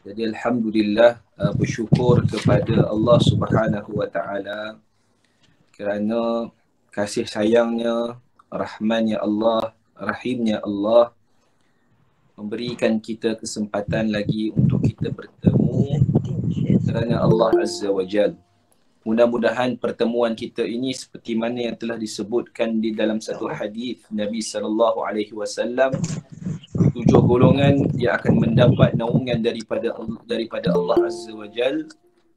Jadi alhamdulillah, bersyukur kepada Allah Subhanahu wa taala kerana kasih sayangnya, rahmannya Allah, rahimnya Allah memberikan kita kesempatan lagi untuk kita bertemu kerana Allah Azza wa Jal. Mudah-mudahan pertemuan kita ini seperti mana yang telah disebutkan di dalam satu hadis Nabi sallallahu alaihi wasallam, 7 golongan yang akan mendapat naungan daripada Allah Azza wa Jal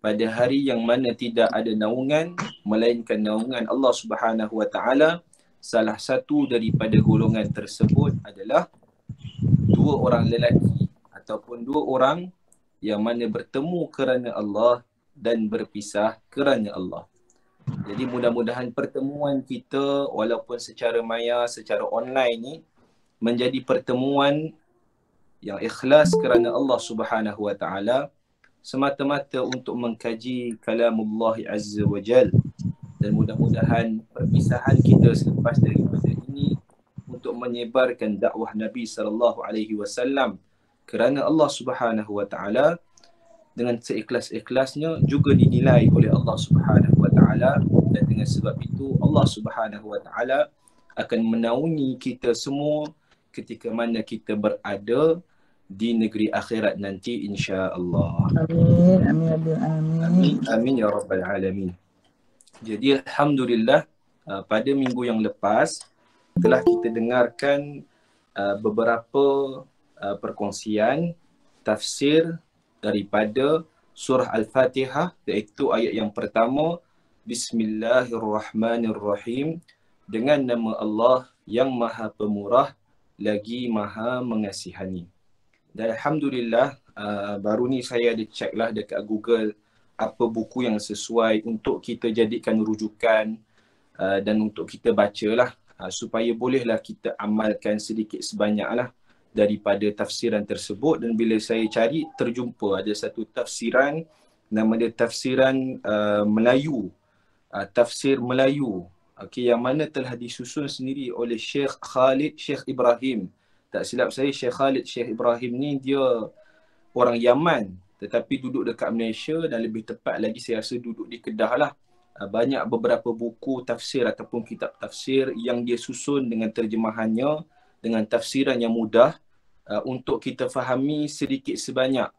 pada hari yang mana tidak ada naungan melainkan naungan Allah Subhanahu wa taala. Salah satu daripada golongan tersebut adalah 2 orang lelaki ataupun 2 orang yang mana bertemu kerana Allah dan berpisah kerana Allah. Jadi mudah-mudahan pertemuan kita walaupun secara maya, secara online ni menjadi pertemuan yang ikhlas kerana Allah Subhanahu wa taala, semata-mata untuk mengkaji kalamullah Azza wa Jal. Dan mudah-mudahan perpisahan kita selepas daripada ini untuk menyebarkan dakwah Nabi sallallahu alaihi wasallam kerana Allah Subhanahu wa taala dengan seikhlas-ikhlasnya juga dinilai oleh Allah Subhanahu wa taala, dan dengan sebab itu Allah Subhanahu wa taala akan menaungi kita semua ketika mana kita berada di negeri akhirat nanti, insya-Allah. Amin, amin, amin. Amin, amin ya rabbal alamin. Jadi alhamdulillah, pada minggu yang lepas telah kita dengarkan beberapa perkongsian tafsir daripada surah Al-Fatihah, iaitu ayat yang pertama, Bismillahirrahmanirrahim, dengan nama Allah yang Maha Pemurah lagi Maha Mengasihani. Dan alhamdulillah, baru ni saya ada check lah dekat Google apa buku yang sesuai untuk kita jadikan rujukan dan untuk kita bacalah, supaya bolehlah kita amalkan sedikit sebanyaklah daripada tafsiran tersebut. Dan bila saya cari, terjumpa ada satu tafsiran, nama dia tafsiran Melayu, tafsir Melayu, yang mana telah disusun sendiri oleh Syekh Khalid Syekh Ibrahim. Tak silap saya, Syekh Khalid Syekh Ibrahim ni dia orang Yaman tetapi duduk dekat Malaysia, dan lebih tepat lagi saya rasa duduk di Kedah lah. Banyak beberapa buku tafsir ataupun kitab tafsir yang dia susun dengan terjemahannya, dengan tafsiran yang mudah, untuk kita fahami sedikit sebanyak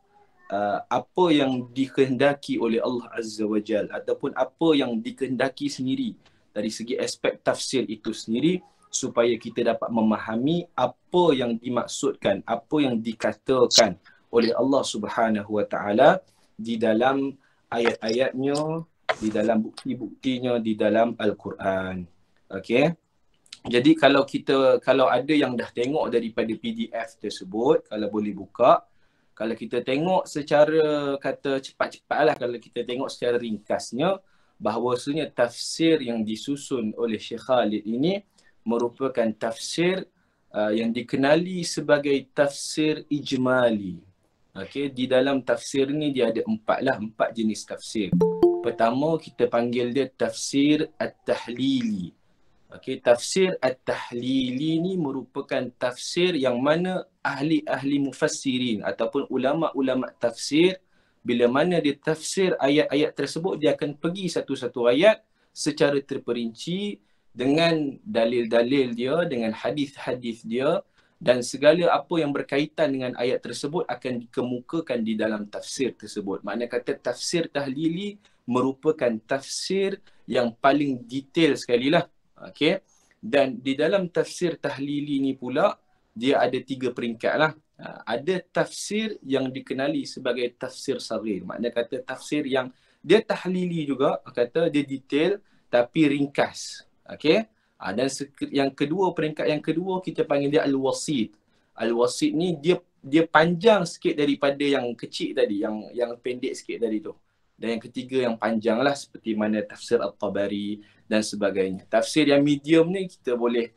apa yang dikehendaki oleh Allah Azza wa Jal ataupun apa yang dikehendaki sendiri dari segi aspek tafsir itu sendiri, supaya kita dapat memahami apa yang dimaksudkan, apa yang dikatakan oleh Allah Subhanahu wa taala di dalam ayat-ayatnya, di dalam bukti-buktinya di dalam Al-Quran. Okey. Jadi kalau ada yang dah tengok daripada PDF tersebut, kalau boleh buka. Kalau kita tengok secara kata cepat-cepat lah, kalau kita tengok secara ringkasnya, bahawasanya tafsir yang disusun oleh Syekh Khalid ini merupakan tafsir yang dikenali sebagai tafsir ijmali. Okey, di dalam tafsir ni dia ada 4 jenis tafsir. Pertama kita panggil dia tafsir at-tahlili. Okey, tafsir at-tahlili ni merupakan tafsir yang mana ahli-ahli mufassirin ataupun ulama-ulama tafsir, bila mana dia tafsir ayat-ayat tersebut, dia akan pergi satu-satu ayat secara terperinci dengan dalil-dalil dia, dengan hadis-hadis dia, dan segala apa yang berkaitan dengan ayat tersebut akan dikemukakan di dalam tafsir tersebut. Makna kata tafsir tahlili merupakan tafsir yang paling detail sekali lah. Okay. Dan di dalam tafsir tahlili ni pula, dia ada 3 peringkat lah. Ada tafsir yang dikenali sebagai tafsir saghir. Makna kata tafsir yang dia tahlili juga, kata dia detail tapi ringkas. Okay. Dan yang kedua, peringkat yang kedua kita panggil dia al-wasit. Al-wasit ni dia panjang sikit daripada yang kecil tadi, yang pendek sikit tadi tu. Dan yang ketiga yang panjang lah, seperti mana tafsir At-Tabari dan sebagainya. Tafsir yang medium ni kita boleh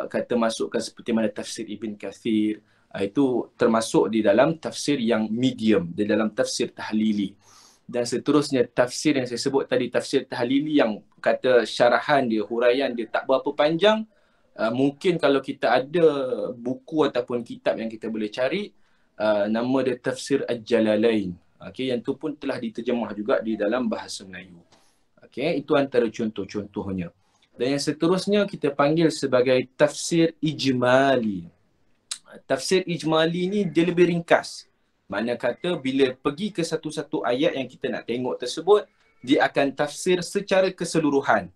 kata masukkan seperti mana tafsir Ibn Kathir. Itu termasuk di dalam tafsir yang medium, di dalam tafsir tahlili. Dan seterusnya tafsir yang saya sebut tadi, tafsir tahlili yang kata syarahan dia, huraian dia tak berapa panjang. Mungkin kalau kita ada buku ataupun kitab yang kita boleh cari, nama dia tafsir Al-Jalalain. Okey, yang tu pun telah diterjemah juga di dalam bahasa Melayu. Okey, itu antara contoh-contohnya. Dan yang seterusnya kita panggil sebagai tafsir ijmali. Tafsir ijmali ni dia lebih ringkas. Makna kata bila pergi ke satu-satu ayat yang kita nak tengok tersebut, dia akan tafsir secara keseluruhan.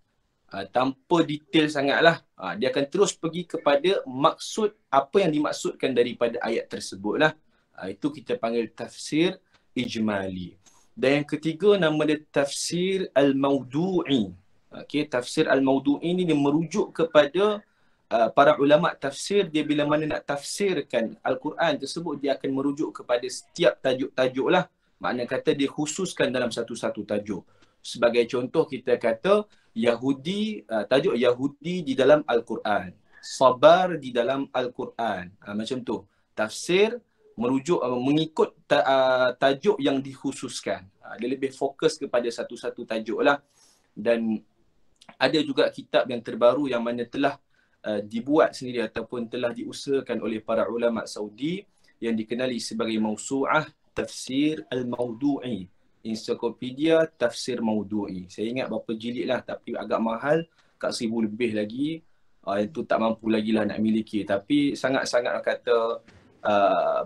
Tanpa detail sangatlah. Dia akan terus pergi kepada maksud apa yang dimaksudkan daripada ayat tersebut lah. Itu kita panggil tafsir ijmali. Dan yang ketiga nama dia tafsir al-mawdu'i. Okey, tafsir al-mawdu'i ni dia merujuk kepada para ulama tafsir. Dia bila mana nak tafsirkan Al-Quran tersebut, dia akan merujuk kepada setiap tajuk-tajuk lah. Makna kata dia khususkan dalam satu-satu tajuk. Sebagai contoh kita kata Yahudi, tajuk Yahudi di dalam Al-Quran, sabar di dalam Al-Quran. Macam tu. Tafsir merujuk mengikut tajuk yang dikhususkan. Dia lebih fokus kepada satu-satu tajuk lah. Dan ada juga kitab yang terbaru yang mana telah dibuat sendiri ataupun telah diusahakan oleh para ulama Saudi yang dikenali sebagai Mausu'ah Tafsir Al-Mawdu'i. Ensiklopedia Tafsir Mawdu'i. Saya ingat berapa jilid lah, tapi agak mahal, kat 1000 lebih lagi. Itu tak mampu lagi lah nak miliki. Tapi sangat-sangat kata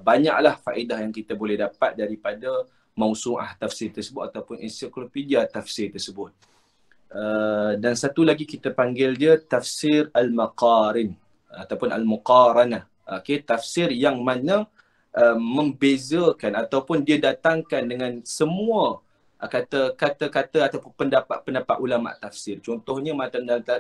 banyaklah faedah yang kita boleh dapat daripada Mausu'ah Tafsir tersebut ataupun ensiklopedia Tafsir tersebut. Dan satu lagi kita panggil dia Tafsir Al-Maqarin ataupun Al-Muqaranah. Okay, tafsir yang mana membezakan ataupun dia datangkan dengan semua kata-kata ataupun pendapat-pendapat ulama tafsir. Contohnya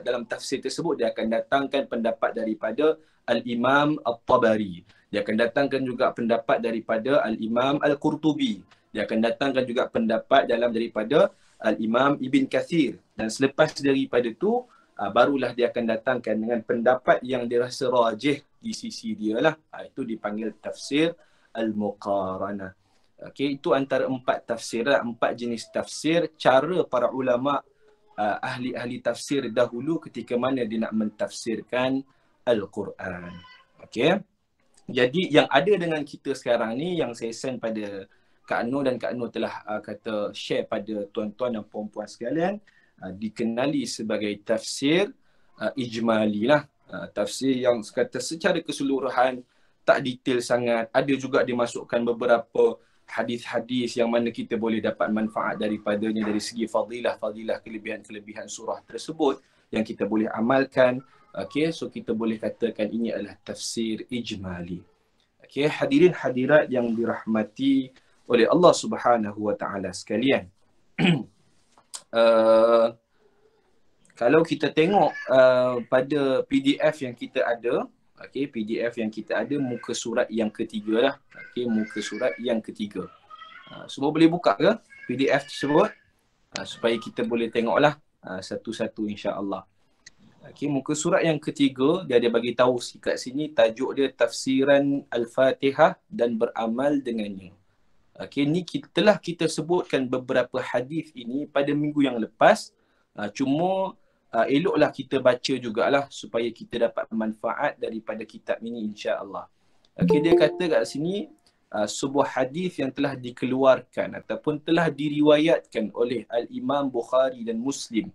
dalam tafsir tersebut dia akan datangkan pendapat daripada Al-Imam At-Tabari. Dia akan datangkan juga pendapat daripada Al-Imam Al-Qurtubi. Dia akan datangkan juga pendapat daripada Al-Imam Ibn Kathir. Dan selepas daripada tu barulah dia akan datangkan dengan pendapat yang dirasa rajih di sisi dia lah. Itu dipanggil tafsir al-muqaranah. Okay, itu antara 4 tafsir lah, 4 jenis tafsir. Cara para ulama ahli-ahli tafsir dahulu ketika mana dia nak mentafsirkan Al-Quran. Okay. Jadi yang ada dengan kita sekarang ni yang saya send pada Kak Nur dan Kak Nur telah kata share pada tuan-tuan dan puan-puan sekalian, dikenali sebagai tafsir ijmali lah. Tafsir yang kata secara keseluruhan, tak detail sangat. Ada juga dimasukkan beberapa hadis-hadis yang mana kita boleh dapat manfaat daripadanya dari segi fadilah, kelebihan-kelebihan surah tersebut yang kita boleh amalkan. Okay, so kita boleh katakan ini adalah tafsir ijmali. Okay, hadirin hadirat yang dirahmati oleh Allah Subhanahu wa taala sekalian. Kalau kita tengok pada PDF yang kita ada, okay, PDF yang kita ada muka surat yang ketiga lah. Okay, muka surat yang ketiga. Semua boleh buka ke PDF tersebut? Supaya kita boleh tengoklah satu-satu insya-Allah. Okay, muka surat yang ketiga dia ada bagi tahu kat sini tajuk dia Tafsiran Al-Fatihah dan beramal dengannya. Okay, ni telah kita sebutkan beberapa hadis ini pada minggu yang lepas. Cuma eloklah kita baca jugalah supaya kita dapat manfaat daripada kitab ini insya-Allah. Okay, dia kata kat sini sebuah hadis yang telah dikeluarkan ataupun telah diriwayatkan oleh Al-Imam Bukhari dan Muslim.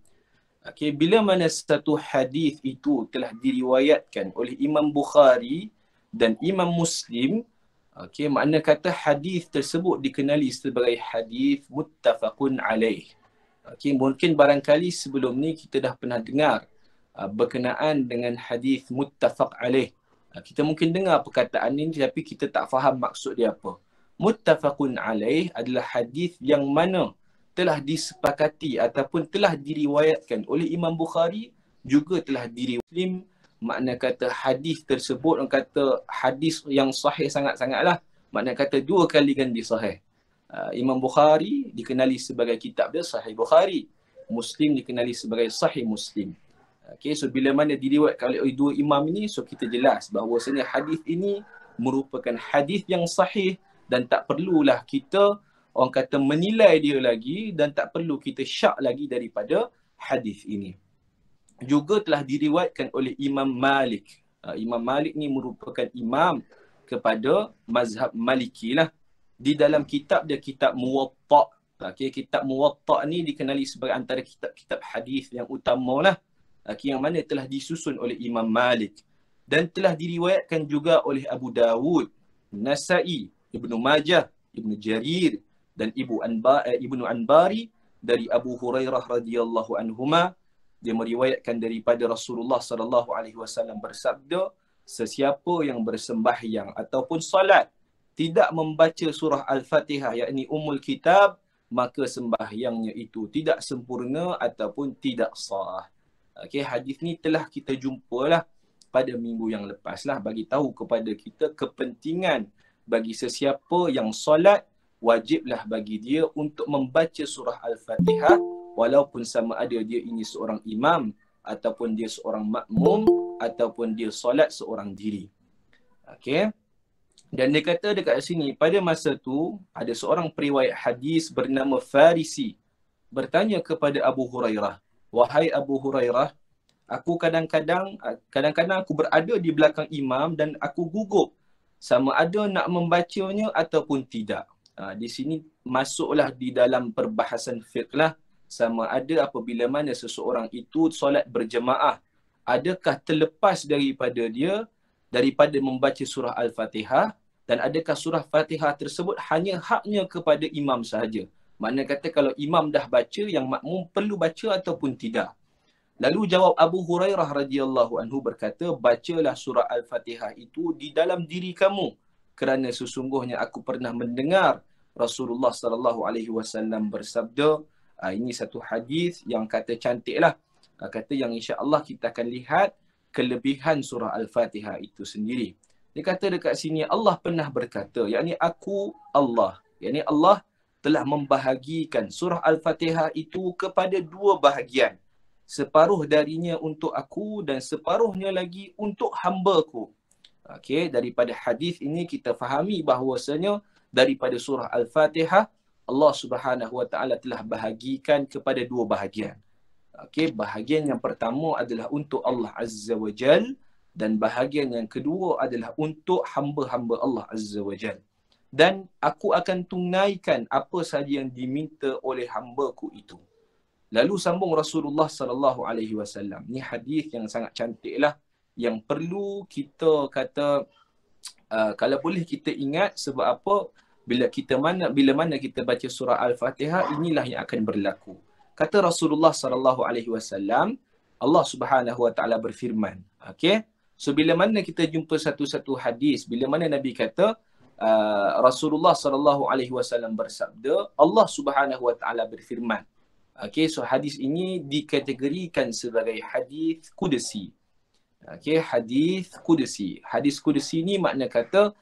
Okay, bila mana satu hadis itu telah diriwayatkan oleh Imam Bukhari dan Imam Muslim, okay, makna kata hadis tersebut dikenali sebagai hadis muttafaqun alaih. Okay, mungkin barangkali sebelum ni kita dah pernah dengar berkenaan dengan hadis muttafaq alaih. Kita mungkin dengar perkataan ini tapi kita tak faham maksud dia apa. Muttafaqun alaih adalah hadis yang mana telah disepakati ataupun telah diriwayatkan oleh Imam Bukhari juga telah diriwayatkan Muslim. Makna kata hadis tersebut, orang kata hadis yang sahih sangat-sangatlah. Makna kata 2 kali ganda sahih. Imam Bukhari dikenali sebagai kitab dia Sahih Bukhari. Muslim dikenali sebagai Sahih Muslim. Okay, so bila mana diriwayatkan oleh 2 imam ini, so kita jelas bahawasanya hadis ini merupakan hadis yang sahih dan tak perlulah kita orang kata menilai dia lagi dan tak perlu kita syak lagi daripada hadis ini. Juga telah diriwayatkan oleh Imam Malik. Imam Malik ni merupakan imam kepada mazhab Maliki lah. Di dalam kitab dia, kitab Muwatta'. Okay, kitab Muwatta' ni dikenali sebagai antara kitab-kitab hadis yang utama lah. Okay, yang mana telah disusun oleh Imam Malik. Dan telah diriwayatkan juga oleh Abu Dawud, Nasa'i, Ibnu Majah, Ibnu Jarir dan Ibnu Anbari dari Abu Hurairah radhiyallahu anhuma. Dia meriwayatkan daripada Rasulullah sallallahu alaihi wasallam bersabda, sesiapa yang bersembahyang ataupun solat tidak membaca surah Al-Fatihah yakni Ummul Kitab, maka sembahyangnya itu tidak sempurna ataupun tidak sah. Okey, hadis ni telah kita jumpalah pada minggu yang lepas lah, bagi tahu kepada kita kepentingan bagi sesiapa yang solat, wajiblah bagi dia untuk membaca surah Al-Fatihah walaupun sama ada dia ini seorang imam ataupun dia seorang makmum ataupun dia solat seorang diri. Okey. Dan dia kata dekat sini, pada masa tu ada seorang periwayat hadis bernama Farisi bertanya kepada Abu Hurairah, "Wahai Abu Hurairah, aku kadang-kadang aku berada di belakang imam dan aku gugup sama ada nak membacanya ataupun tidak." Di sini masuklah di dalam perbahasan fiqh lah, sama ada apabila mana seseorang itu solat berjemaah, adakah terlepas daripada membaca surah Al-Fatihah, dan adakah surah Fatihah tersebut haknya kepada imam sahaja. Makna kata kalau imam dah baca, yang makmum perlu baca ataupun tidak. Lalu jawab Abu Hurairah radhiyallahu anhu berkata, bacalah surah Al-Fatihah itu di dalam diri kamu, kerana sesungguhnya aku pernah mendengar Rasulullah sallallahu alaihi wasallam bersabda. Ini satu hadis yang kata cantik lah. Kata yang insya-Allah kita akan lihat kelebihan surah Al-Fatihah itu sendiri. Dia kata dekat sini, Allah pernah berkata, yakni aku Allah, yakni Allah telah membahagikan surah Al-Fatihah itu kepada dua bahagian. Separuh darinya untuk aku dan separuhnya lagi untuk hamba-Ku. Okey, daripada hadis ini kita fahami bahawasanya daripada surah Al-Fatihah Allah Subhanahu Wa Taala telah bahagikan kepada dua bahagian. Okey, bahagian yang pertama adalah untuk Allah Azza wa Jal, dan bahagian yang kedua adalah untuk hamba-hamba Allah Azza wa Jal. Dan aku akan tunaikan apa sahaja yang diminta oleh hamba-Ku itu. Lalu sambung Rasulullah sallallahu alaihi wasallam. Ni hadis yang sangat cantik lah, yang perlu kita kata kalau boleh kita ingat. Sebab apa? Bila mana kita baca surah Al-Fatihah, inilah yang akan berlaku. Kata Rasulullah sallallahu alaihi wasallam, Allah Subhanahu Wa Taala berfirman. Okey. So bila mana kita jumpa satu-satu hadis, bila mana Nabi kata Rasulullah sallallahu alaihi wasallam bersabda, Allah Subhanahu Wa Taala berfirman. Okey, so hadis ini dikategorikan sebagai hadis qudsi. Okey, hadis qudsi. Hadis qudsi ni makna kata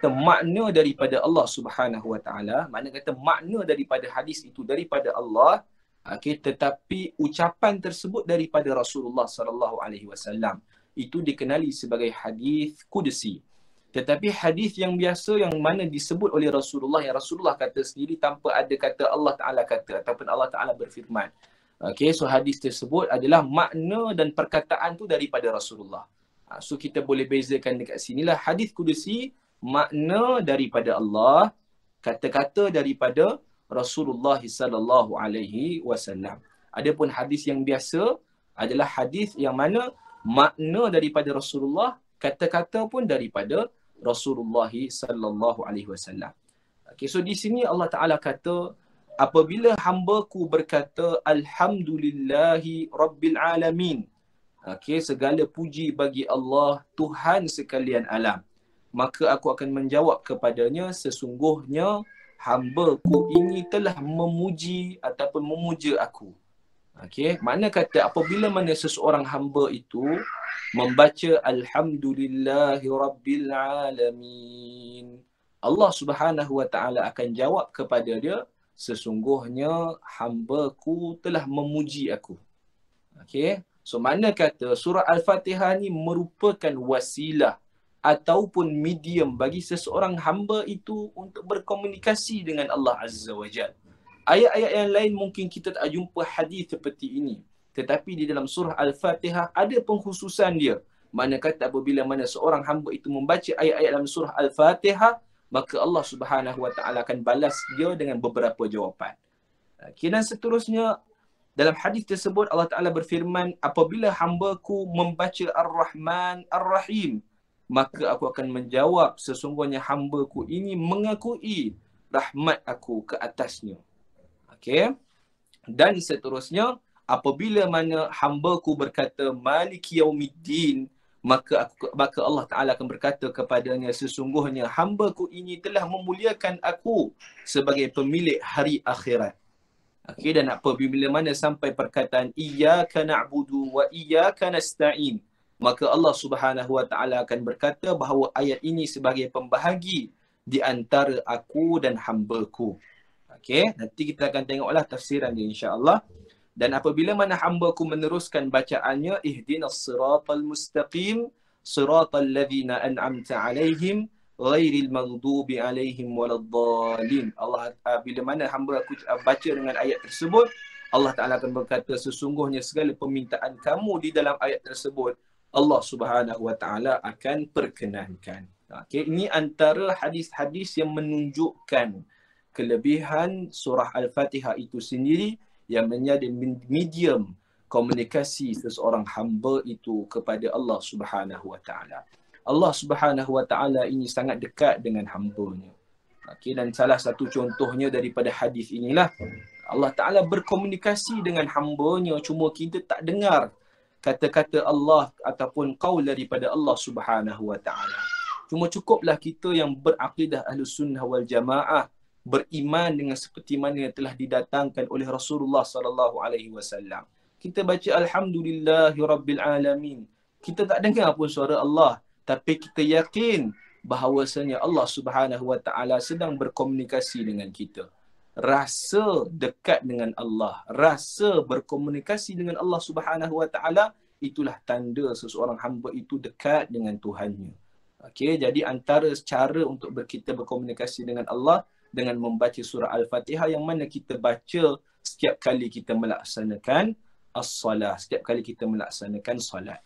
makna daripada Allah Subhanahu Wa Taala, makna kata makna daripada hadis itu daripada Allah, okey, tetapi ucapan tersebut daripada Rasulullah sallallahu alaihi wasallam. Itu dikenali sebagai hadis qudsi. Tetapi hadis yang biasa yang mana disebut oleh Rasulullah, yang Rasulullah kata sendiri tanpa ada kata Allah Taala kata ataupun Allah Taala berfirman. Okey, so hadis tersebut adalah makna dan perkataan tu daripada Rasulullah. So kita boleh bezakan dekat sinilah, hadis qudsi makna daripada Allah, kata-kata daripada Rasulullah sallallahu alaihi wasallam. Adapun hadis yang biasa adalah hadis yang mana makna daripada Rasulullah, kata-kata pun daripada Rasulullah sallallahu alaihi wasallam. Okey, so di sini Allah Taala kata, apabila hamba-Ku berkata alhamdulillahi rabbil alamin, okey, segala puji bagi Allah Tuhan sekalian alam, maka aku akan menjawab kepadanya, sesungguhnya hamba-Ku ini telah memuji ataupun memuja aku. Okey, makna kata apabila mana seseorang hamba itu membaca alhamdulillahi rabbil alamin, Allah Subhanahu Wa Taala akan jawab kepada dia, sesungguhnya hamba-Ku telah memuji aku. Okey, so makna kata surah Al-Fatihah ni merupakan wasilah ataupun medium bagi seseorang hamba itu untuk berkomunikasi dengan Allah Azza wa Jalla. Ayat-ayat yang lain mungkin kita tak jumpa hadis seperti ini. Tetapi di dalam surah Al-Fatihah ada pengkhususan dia. Mana kata apabila mana seorang hamba itu membaca ayat-ayat dalam surah Al-Fatihah, maka Allah Subhanahu Wa Taala akan balas dia dengan beberapa jawapan. Okay, dan seterusnya dalam hadis tersebut Allah Taala berfirman, apabila hamba-Ku membaca Ar-Rahman Ar-Rahim, maka aku akan menjawab sesungguhnya hamba-Ku ini mengakui rahmat aku ke atasnya. Okey. Dan seterusnya, apabila mana hamba-Ku berkata Maliki Yaumiddin, maka Allah Taala akan berkata kepadanya, sesungguhnya hamba-Ku ini telah memuliakan aku sebagai pemilik hari akhirat. Okey, dan apabila mana sampai perkataan Iyyaka na'budu wa iyyaka nasta'in, maka Allah Subhanahu Wa Taala akan berkata bahawa ayat ini sebagai pembahagi di antara aku dan hamba-Ku. Okey, nanti kita akan tengoklah tafsiran dia insya-Allah. Dan apabila mana hamba-Ku meneruskan bacaannya, ihdinas siratal mustaqim siratal ladzina an'amta 'alaihim ghairil maghdubi 'alaihim waladdallin. Allah, bila mana hamba-Ku baca dengan ayat tersebut, Allah Taala akan berkata sesungguhnya segala permintaan kamu di dalam ayat tersebut Allah Subhanahu Wa Taala akan perkenankan. Okey, ini antara hadis-hadis yang menunjukkan kelebihan surah Al-Fatihah itu sendiri yang menjadi medium komunikasi seseorang hamba itu kepada Allah Subhanahu Wa Taala. Allah Subhanahu Wa Taala ini sangat dekat dengan hamba-Nya. Okey, dan salah satu contohnya daripada hadis inilah Allah Taala berkomunikasi dengan hamba-Nya, cuma kita tak dengar kata-kata Allah ataupun qaul daripada Allah Subhanahu Wa Taala. Cuma cukuplah kita yang berakidah Ahlus Sunnah wal Jamaah beriman dengan seperti mana yang telah didatangkan oleh Rasulullah sallallahu alaihi wasallam. Kita baca alhamdulillahirabbil alamin. Kita tak dengar pun suara Allah, tapi kita yakin bahawasanya Allah Subhanahu Wa Taala sedang berkomunikasi dengan kita. Rasa dekat dengan Allah, rasa berkomunikasi dengan Allah Subhanahu Wa Taala, itulah tanda seseorang hamba itu dekat dengan Tuhannya. Okey, jadi antara cara untuk kita berkomunikasi dengan Allah dengan membaca surah Al-Fatihah yang mana kita baca setiap kali kita melaksanakan as-salah, setiap kali kita melaksanakan salat.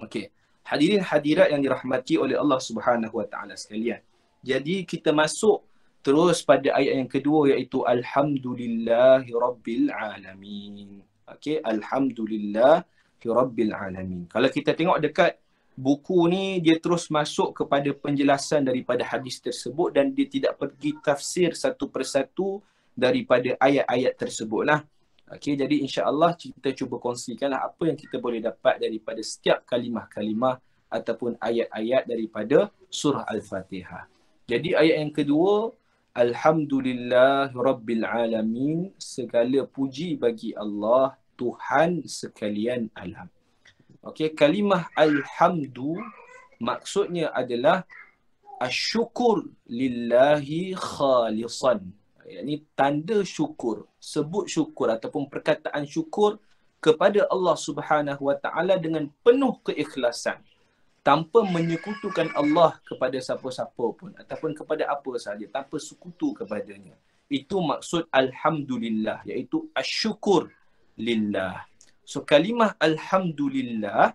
Okey. Hadirin hadirat yang dirahmati oleh Allah Subhanahu Wa Taala sekalian. Jadi kita masuk terus pada ayat yang kedua iaitu alhamdulillahirabbil alamin. Okey, alhamdulillahirabbil alamin. Kalau kita tengok dekat buku ni, dia terus masuk kepada penjelasan daripada hadis tersebut dan dia tidak pergi tafsir satu persatu daripada ayat-ayat tersebutlah. Okey, jadi insya-Allah kita cuba kongsikanlah apa yang kita boleh dapat daripada setiap kalimah-kalimah ataupun ayat-ayat daripada surah Al-Fatihah. Jadi ayat yang kedua, alhamdulillahirabbil alamin, segala puji bagi Allah Tuhan sekalian alam. Okey, kalimah alhamdu maksudnya adalah asyukur lillahi khalisan. Ini tanda syukur, sebut syukur ataupun perkataan syukur kepada Allah Subhanahu Wa Taala dengan penuh keikhlasan, tanpa menyekutukan Allah kepada siapa-siapa pun ataupun kepada apa sahaja, tanpa sekutu kepadanya. Itu maksud alhamdulillah, iaitu asyukur lillah. So kalimah alhamdulillah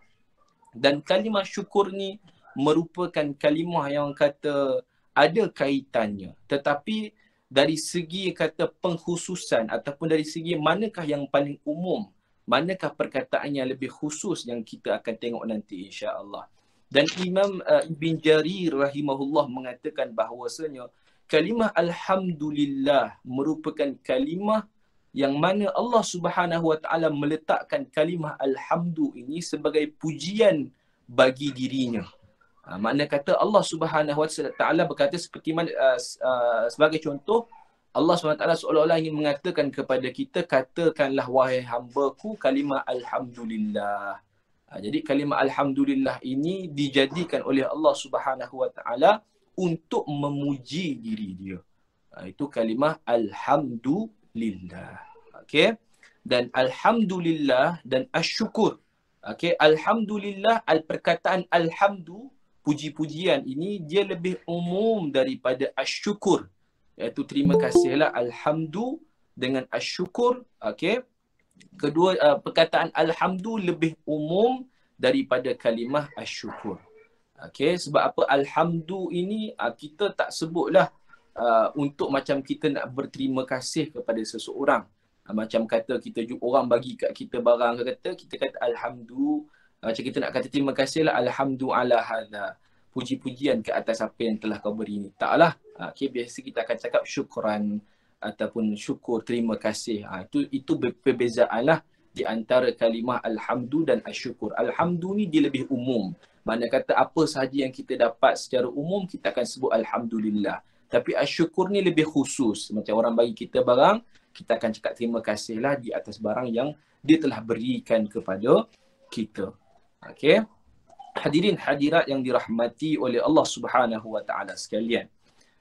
dan kalimah syukur ni merupakan kalimah yang kata ada kaitannya, tetapi dari segi kata pengkhususan ataupun dari segi manakah yang paling umum, manakah perkataan yang lebih khusus yang kita akan tengok nanti insya-Allah. Dan Imam Ibn Jarir rahimahullah mengatakan bahawasanya kalimah alhamdulillah merupakan kalimah yang mana Allah Subhanahu Wa Taala meletakkan kalimah alhamdu ini sebagai pujian bagi dirinya. Makna kata Allah Subhanahu Wa Taala berkata seperti mana sebagai contoh, Allah Subhanahu Wa Taala seolah-olah ingin mengatakan kepada kita, katakanlah wahai hamba-Ku kalimah alhamdulillah. Jadi kalimah alhamdulillah ini dijadikan oleh Allah Subhanahu Wa Taala untuk memuji diri dia. Itu kalimah alhamdulillah. Okey. Dan alhamdulillah dan asyukur. Okey, alhamdulillah, perkataan alhamdu, puji-pujian ini dia lebih umum daripada asyukur. Iaitu terima kasihlah, alhamdu dengan asyukur. Okey. Kedua, perkataan alhamdu lebih umum daripada kalimah asyukur. Okey, sebab apa alhamdu ini kita tak sebutlah untuk macam kita nak berterima kasih kepada seseorang. Macam kata kita orang bagi kat kita barang kita kata alhamdu, macam kita nak kata terima kasihlah alhamdu ala hadza. Puji-pujian ke atas apa yang telah kau beri ni. Taklah. Okey, biasa kita akan cakap syukran ataupun syukur, terima kasih. Itu perbezaanlah di antara kalimah alhamdu dan asyukur. Alhamdu ni dia lebih umum. Mana kata apa sahaja yang kita dapat secara umum kita akan sebut alhamdulillah. Tapi asyukur ni lebih khusus. Macam orang bagi kita barang, kita akan cakap terima kasihlah di atas barang yang dia telah berikan kepada kita. Okey. Hadirin hadirat yang dirahmati oleh Allah Subhanahu wa taala sekalian.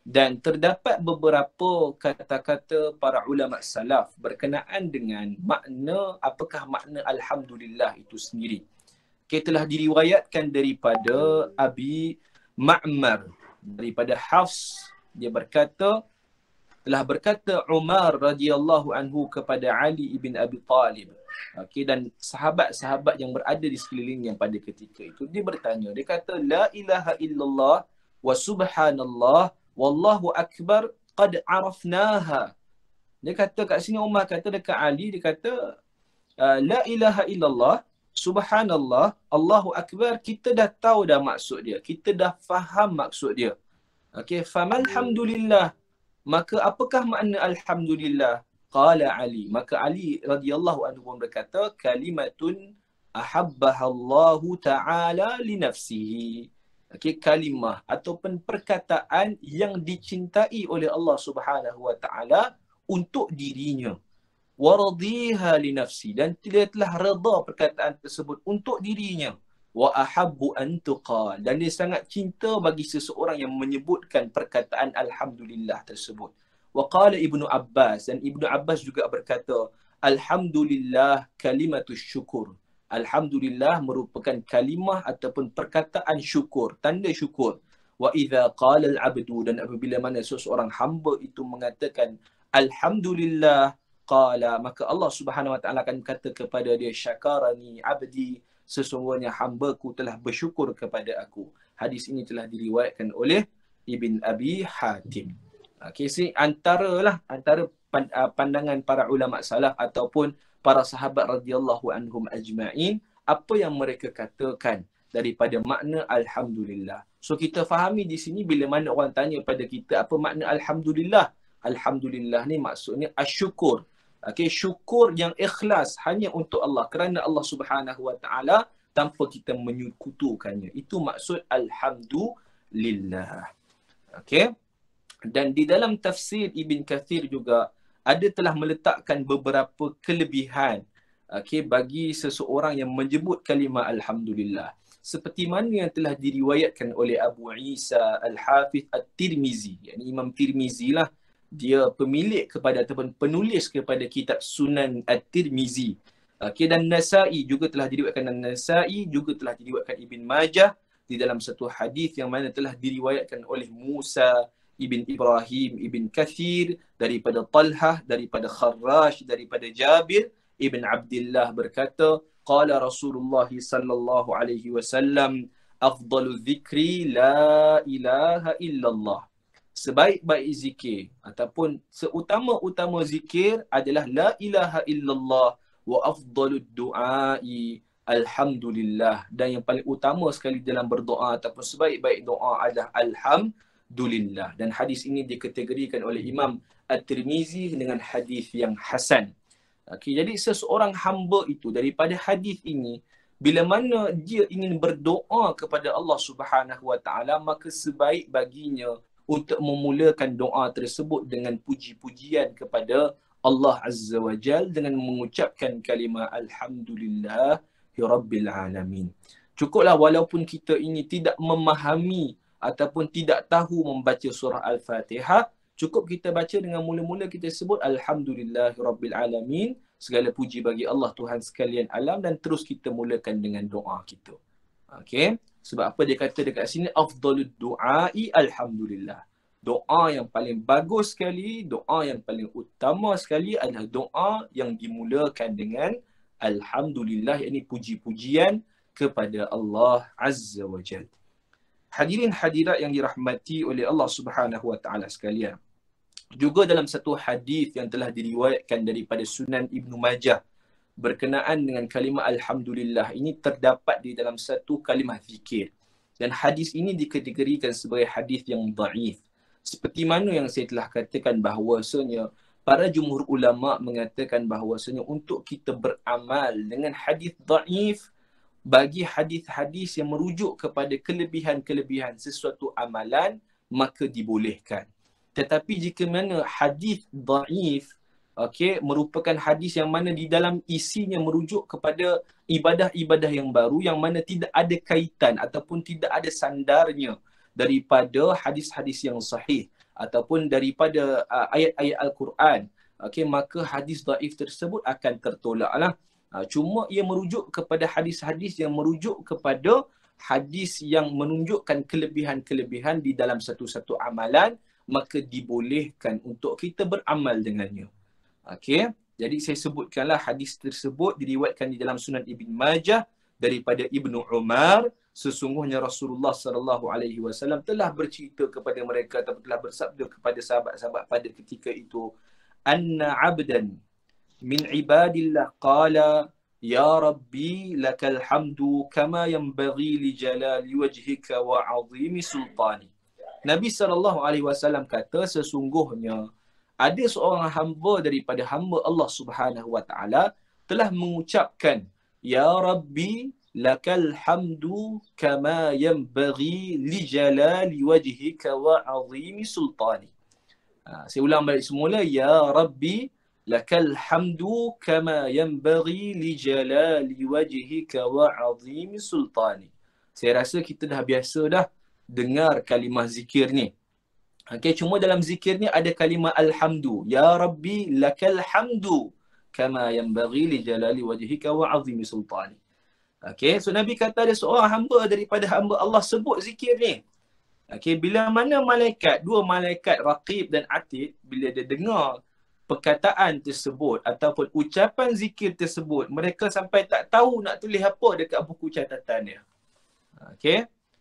Dan terdapat beberapa kata-kata para ulama salaf berkenaan dengan makna, apakah makna alhamdulillah itu sendiri. Okay, telah diriwayatkan daripada Abi Ma'mar, daripada Hafs, dia berkata, telah berkata Umar radhiyallahu anhu kepada Ali ibn Abi Talib. Okay, dan sahabat-sahabat yang berada di sekelilingnya pada ketika itu, dia bertanya, dia kata la ilaha illallah wa subhanallah wallahu akbar qad arafnaha. Dia kata kat sini Umar kata dekat Ali, dia kata la ilaha illallah, subhanallah, Allahu akbar, kita dah tahu dah maksud dia. Kita dah faham maksud dia. Okey, famalhamdulillah. Maka apakah makna alhamdulillah? Qala Ali. Maka Ali radhiyallahu anhu pun berkata, kalimatun ahabbaha Allahu ta'ala li nafsihi. Okey, kalimah ataupun perkataan yang dicintai oleh Allah Subhanahu wa taala untuk dirinya. Waradiha li nafsi, dan dia telah redha perkataan tersebut untuk dirinya. Wa ahabbu an tuqal, dan dia sangat cinta bagi seseorang yang menyebutkan perkataan alhamdulillah tersebut. Wa qala Ibnu Abbas, dan Ibnu Abbas juga berkata, alhamdulillah kalimatus syukur. Alhamdulillah merupakan kalimah ataupun perkataan syukur, tanda syukur. Wa idza qala al-'abdu, dan apabila mana seseorang hamba itu mengatakan alhamdulillah, qala, maka Allah Subhanahu wa taala akan kata kepada dia, syakarani 'abdi, sesungguhnya hamba-Ku telah bersyukur kepada aku. Hadis ini telah diriwayatkan oleh Ibn Abi Hatim. Okey, antara pandangan para ulama salaf ataupun para sahabat radhiyallahu anhum ajma'in, apa yang mereka katakan daripada makna alhamdulillah. So kita fahami di sini bila mana orang tanya pada kita apa makna alhamdulillah. Alhamdulillah ni maksudnya asyukur. Okey, syukur yang ikhlas hanya untuk Allah, kerana Allah Subhanahu wa taala, tanpa kita menyekutukannya. Itu maksud alhamdulillah. Okey. Dan di dalam tafsir Ibn Kathir juga ada telah meletakkan beberapa kelebihan bagi seseorang yang menyebut kalimah alhamdulillah. Seperti mana yang telah diriwayatkan oleh Abu Isa Al-Hafiz At-Tirmizi, yakni Imam Tirmizi lah, dia pemilik kepada ataupun penulis kepada kitab Sunan At-Tirmizi. Dan Nasa'i juga telah diriwayatkan, dan Nasa'i juga telah diriwayatkan Ibn Majah di dalam satu hadis yang mana telah diriwayatkan oleh Musa Ibn Ibrahim Ibn Kathir, daripada Talhah, daripada Kharrash, daripada Jabir Ibn Abdullah berkata, qala Rasulullah sallallahu alaihi wasallam, afdalu dzikri la ilaha illallah. Sebaik-baik zikir ataupun seutama-utama zikir adalah la ilaha illallah, wa afdalud du'ai alhamdulillah, dan yang paling utama sekali dalam berdoa ataupun sebaik-baik doa adalah alhamdulillah. Dan hadis ini dikategorikan oleh Imam At-Tirmizi dengan hadis yang hasan. Okey, jadi seseorang hamba itu daripada hadis ini, bila mana dia ingin berdoa kepada Allah Subhanahu wa taala, maka sebaik baginya untuk memulakan doa tersebut dengan puji-pujian kepada Allah Azza wa Jal dengan mengucapkan kalimah alhamdulillah rabbil alamin. Cukuplah walaupun kita ini tidak memahami ataupun tidak tahu membaca surah Al-Fatihah, cukup kita baca dengan mula-mula kita sebut alhamdulillah rabbil alamin, segala puji bagi Allah Tuhan sekalian alam, dan terus kita mulakan dengan doa kita. Okey, sebab apa dia kata dekat sini, afdalud du'ai alhamdulillah. Doa yang paling bagus sekali, doa yang paling utama sekali adalah doa yang dimulakan dengan alhamdulillah, yakni puji-pujian kepada Allah Azza wa Jalla. Hadirin hadirat yang dirahmati oleh Allah Subhanahu wa taala sekalian. Juga dalam satu hadis yang telah diriwayatkan daripada Sunan Ibnu Majah berkenaan dengan kalimah alhamdulillah, ini terdapat di dalam satu kalimah zikir. Dan hadis ini dikategorikan sebagai hadis yang dhaif. Seperti mana yang saya telah katakan bahawasanya para jumhur ulama mengatakan bahawasanya untuk kita beramal dengan hadis dhaif, bagi hadis-hadis yang merujuk kepada kelebihan-kelebihan sesuatu amalan, maka dibolehkan. Tetapi jika mana hadis dhaif, merupakan hadis yang mana di dalam isinya merujuk kepada ibadah-ibadah yang baru yang mana tidak ada kaitan ataupun tidak ada sandarnya daripada hadis-hadis yang sahih ataupun daripada ayat-ayat Al-Quran, maka hadis dhaif tersebut akan tertolaklah. Cuma ia merujuk kepada hadis-hadis yang merujuk kepada hadis yang menunjukkan kelebihan-kelebihan di dalam satu-satu amalan, maka dibolehkan untuk kita beramal dengannya. Jadi saya sebutkanlah hadis tersebut diriwayatkan di dalam Sunan Ibn Majah daripada Ibnu Umar. Sesungguhnya Rasulullah SAW telah bercerita kepada mereka atau telah bersabda kepada sahabat-sahabat pada ketika itu, anna abdan min ibadillah qala ya rabbi lakal hamdu kama yanbaghi li jalali wajhika wa azimi sultani. Nabi SAW kata, sesungguhnya ada seorang hamba daripada hamba Allah Subhanahu wa taala telah mengucapkan ya rabbi lakal hamdu kama yanbaghi li jalali wajhika wa azimi sultani. Saya ulang balik semula, ya rabbi lakal hamdu kama yanbaghi li jalali wajhika wa azimi sultani. Saya rasa kita dah biasa dah dengar kalimah zikir ni. Cuma dalam zikir ni ada kalimah alhamdu. Ya rabbi lakal hamdu kama yanbaghi li jalali wajhika wa azimi sultani. So Nabi kata ada seorang hamba daripada hamba Allah sebut zikir ni. Bila mana dua malaikat raqib dan atid, bila dia dengar perkataan tersebut ataupun ucapan zikir tersebut, mereka sampai tak tahu nak tulis apa dekat buku catatan dia.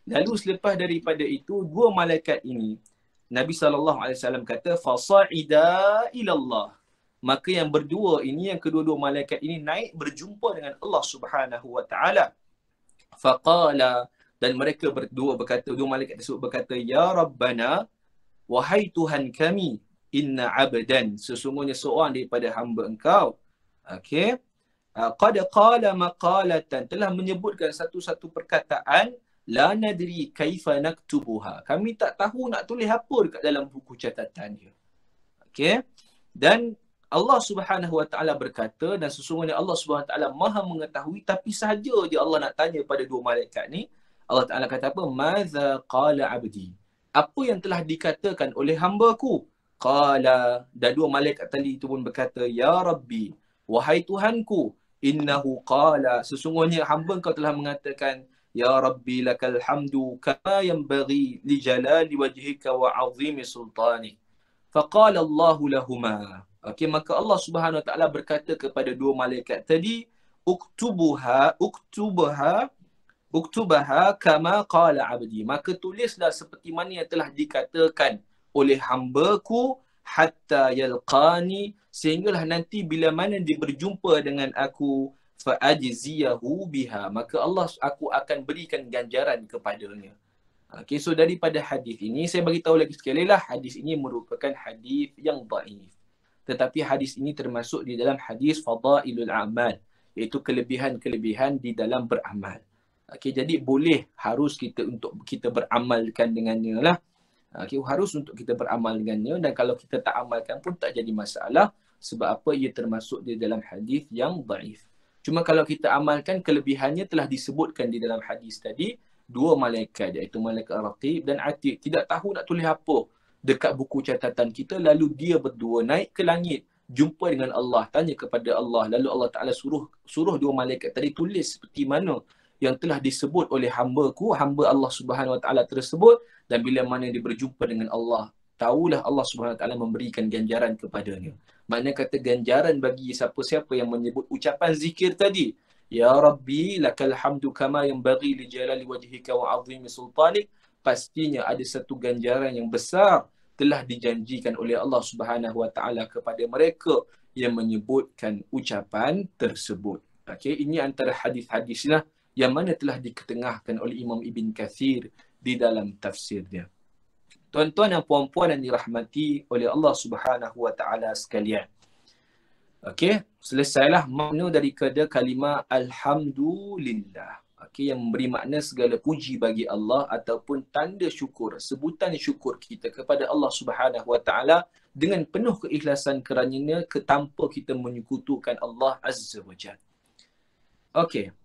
Lalu selepas daripada itu, dua malaikat ini, Nabi SAW kata, fasa'ida ilallah. Maka yang berdua ini, yang kedua-dua malaikat ini naik berjumpa dengan Allah Subhanahu wa taala. Faqala, dan mereka berdua berkata, dua malaikat tersebut berkata, ya Rabbana, wahai Tuhan kami, inna abdan, sesungguhnya seorang daripada hamba engkau, qad qala maqalatan, telah menyebutkan satu-satu perkataan, la nadri kaifa naktubuha, kami tak tahu nak tulis apa dekat dalam buku catatan dia. Dan Allah Subhanahu wa taala berkata, dan sesungguhnya Allah Subhanahu wa taala Maha mengetahui, tapi sahaja je Allah nak tanya pada dua malaikat ni. Allah Taala kata apa? Madza qala abdi, apa yang telah dikatakan oleh hamba-Ku? Qala, dan dua malaikat tadi itu pun berkata, ya Rabbi, wahai Tuhanku, innahu qala, sesungguhnya hamba Engkau telah mengatakan, ya Rabbi lakal hamdu kama yanbaghi li jalali wajhika wa azimi sultani. Faqala Allahu lahuma, maka Allah Subhanahu wa taala berkata kepada dua malaikat tadi, uktubaha kama qala abdi, maka tulislah seperti mana yang telah dikatakan oleh hamba-Ku, hatta yalqani, sehinggalah nanti bila mana dia berjumpa dengan aku, fa ajziyahu biha, maka aku akan berikan ganjaran kepadanya. So daripada hadis ini, saya bagi tahu lagi sekali lah, hadis ini merupakan hadis yang dhaif. Tetapi hadis ini termasuk di dalam hadis fadailul a'mal, iaitu kelebihan-kelebihan di dalam beramal. Jadi boleh, harus kita untuk kita beramalkan dengannya lah. Harus untuk kita beramal dengannya, dan kalau kita tak amalkan pun tak jadi masalah. Sebab apa? Ia termasuk di dalam hadis yang dhaif. Cuma kalau kita amalkan, kelebihannya telah disebutkan di dalam hadis tadi. Dua malaikat, iaitu malaikat raqib dan atid, tidak tahu nak tulis apa dekat buku catatan kita, lalu dia berdua naik ke langit, jumpa dengan Allah, tanya kepada Allah, lalu Allah Ta'ala suruh dua malaikat tadi tulis seperti mana yang telah disebut oleh hamba-Ku, hamba Allah Subhanahu wa taala tersebut, dan bila mana dia berjumpa dengan Allah, tahulah Allah Subhanahu wa taala memberikan ganjaran kepadanya. Maknanya kata ganjaran bagi siapa-siapa yang menyebut ucapan zikir tadi, Ya Rabbi lakal hamdu kama yanbaghi li jalali wajhika wa 'azimi sultanik, pastinya ada satu ganjaran yang besar telah dijanjikan oleh Allah Subhanahu wa taala kepada mereka yang menyebutkan ucapan tersebut. Okey, ini antara hadis-hadislah yang mana telah diketengahkan oleh Imam Ibn Kathir di dalam tafsirnya. Tuan-tuan dan puan-puan yang dirahmati oleh Allah Subhanahu wa taala sekalian. Okey, selesailah makna daripada kalimah alhamdulillah. Okey, yang memberi makna segala puji bagi Allah ataupun tanda syukur, sebutan syukur kita kepada Allah Subhanahu wa taala dengan penuh keikhlasan kerananya tanpa kita menyekutukan Allah Azza wa Jalla. Okey.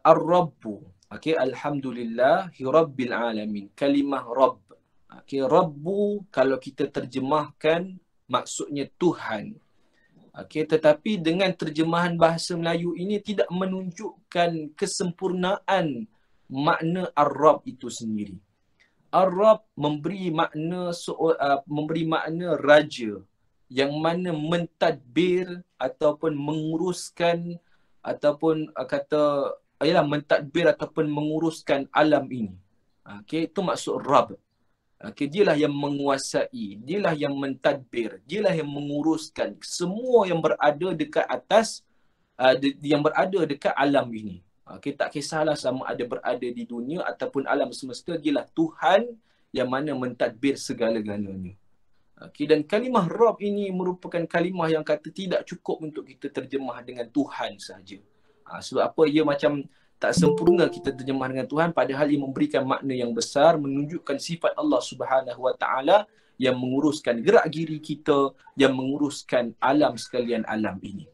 Ar-Rabbu. Okey, alhamdulillahi rabbil alamin. Kalimah Rabb. Okey, Rabbu kalau kita terjemahkan maksudnya Tuhan. Okey, tetapi dengan terjemahan bahasa Melayu ini tidak menunjukkan kesempurnaan makna Ar-Rabb itu sendiri. Ar-Rabb memberi makna raja yang mana mentadbir ataupun menguruskan ataupun mentadbir ataupun menguruskan alam ini. Okey, itu maksud Rabb. Okay, dialah yang menguasai, dialah yang mentadbir, dialah yang menguruskan semua yang berada dekat atas, yang berada dekat alam ini. Okay, tak kisahlah sama ada berada di dunia ataupun alam semesta, dialah Tuhan yang mana mentadbir segala-galanya. Okay, dan kalimah Rabb ini merupakan kalimah yang kata tidak cukup untuk kita terjemah dengan Tuhan sahaja. Sebab apa? Ia macam tak sempurna kita terjemah dengan Tuhan, padahal ia memberikan makna yang besar, menunjukkan sifat Allah Subhanahu wa taala yang menguruskan gerak giri kita, yang menguruskan alam sekalian alam ini.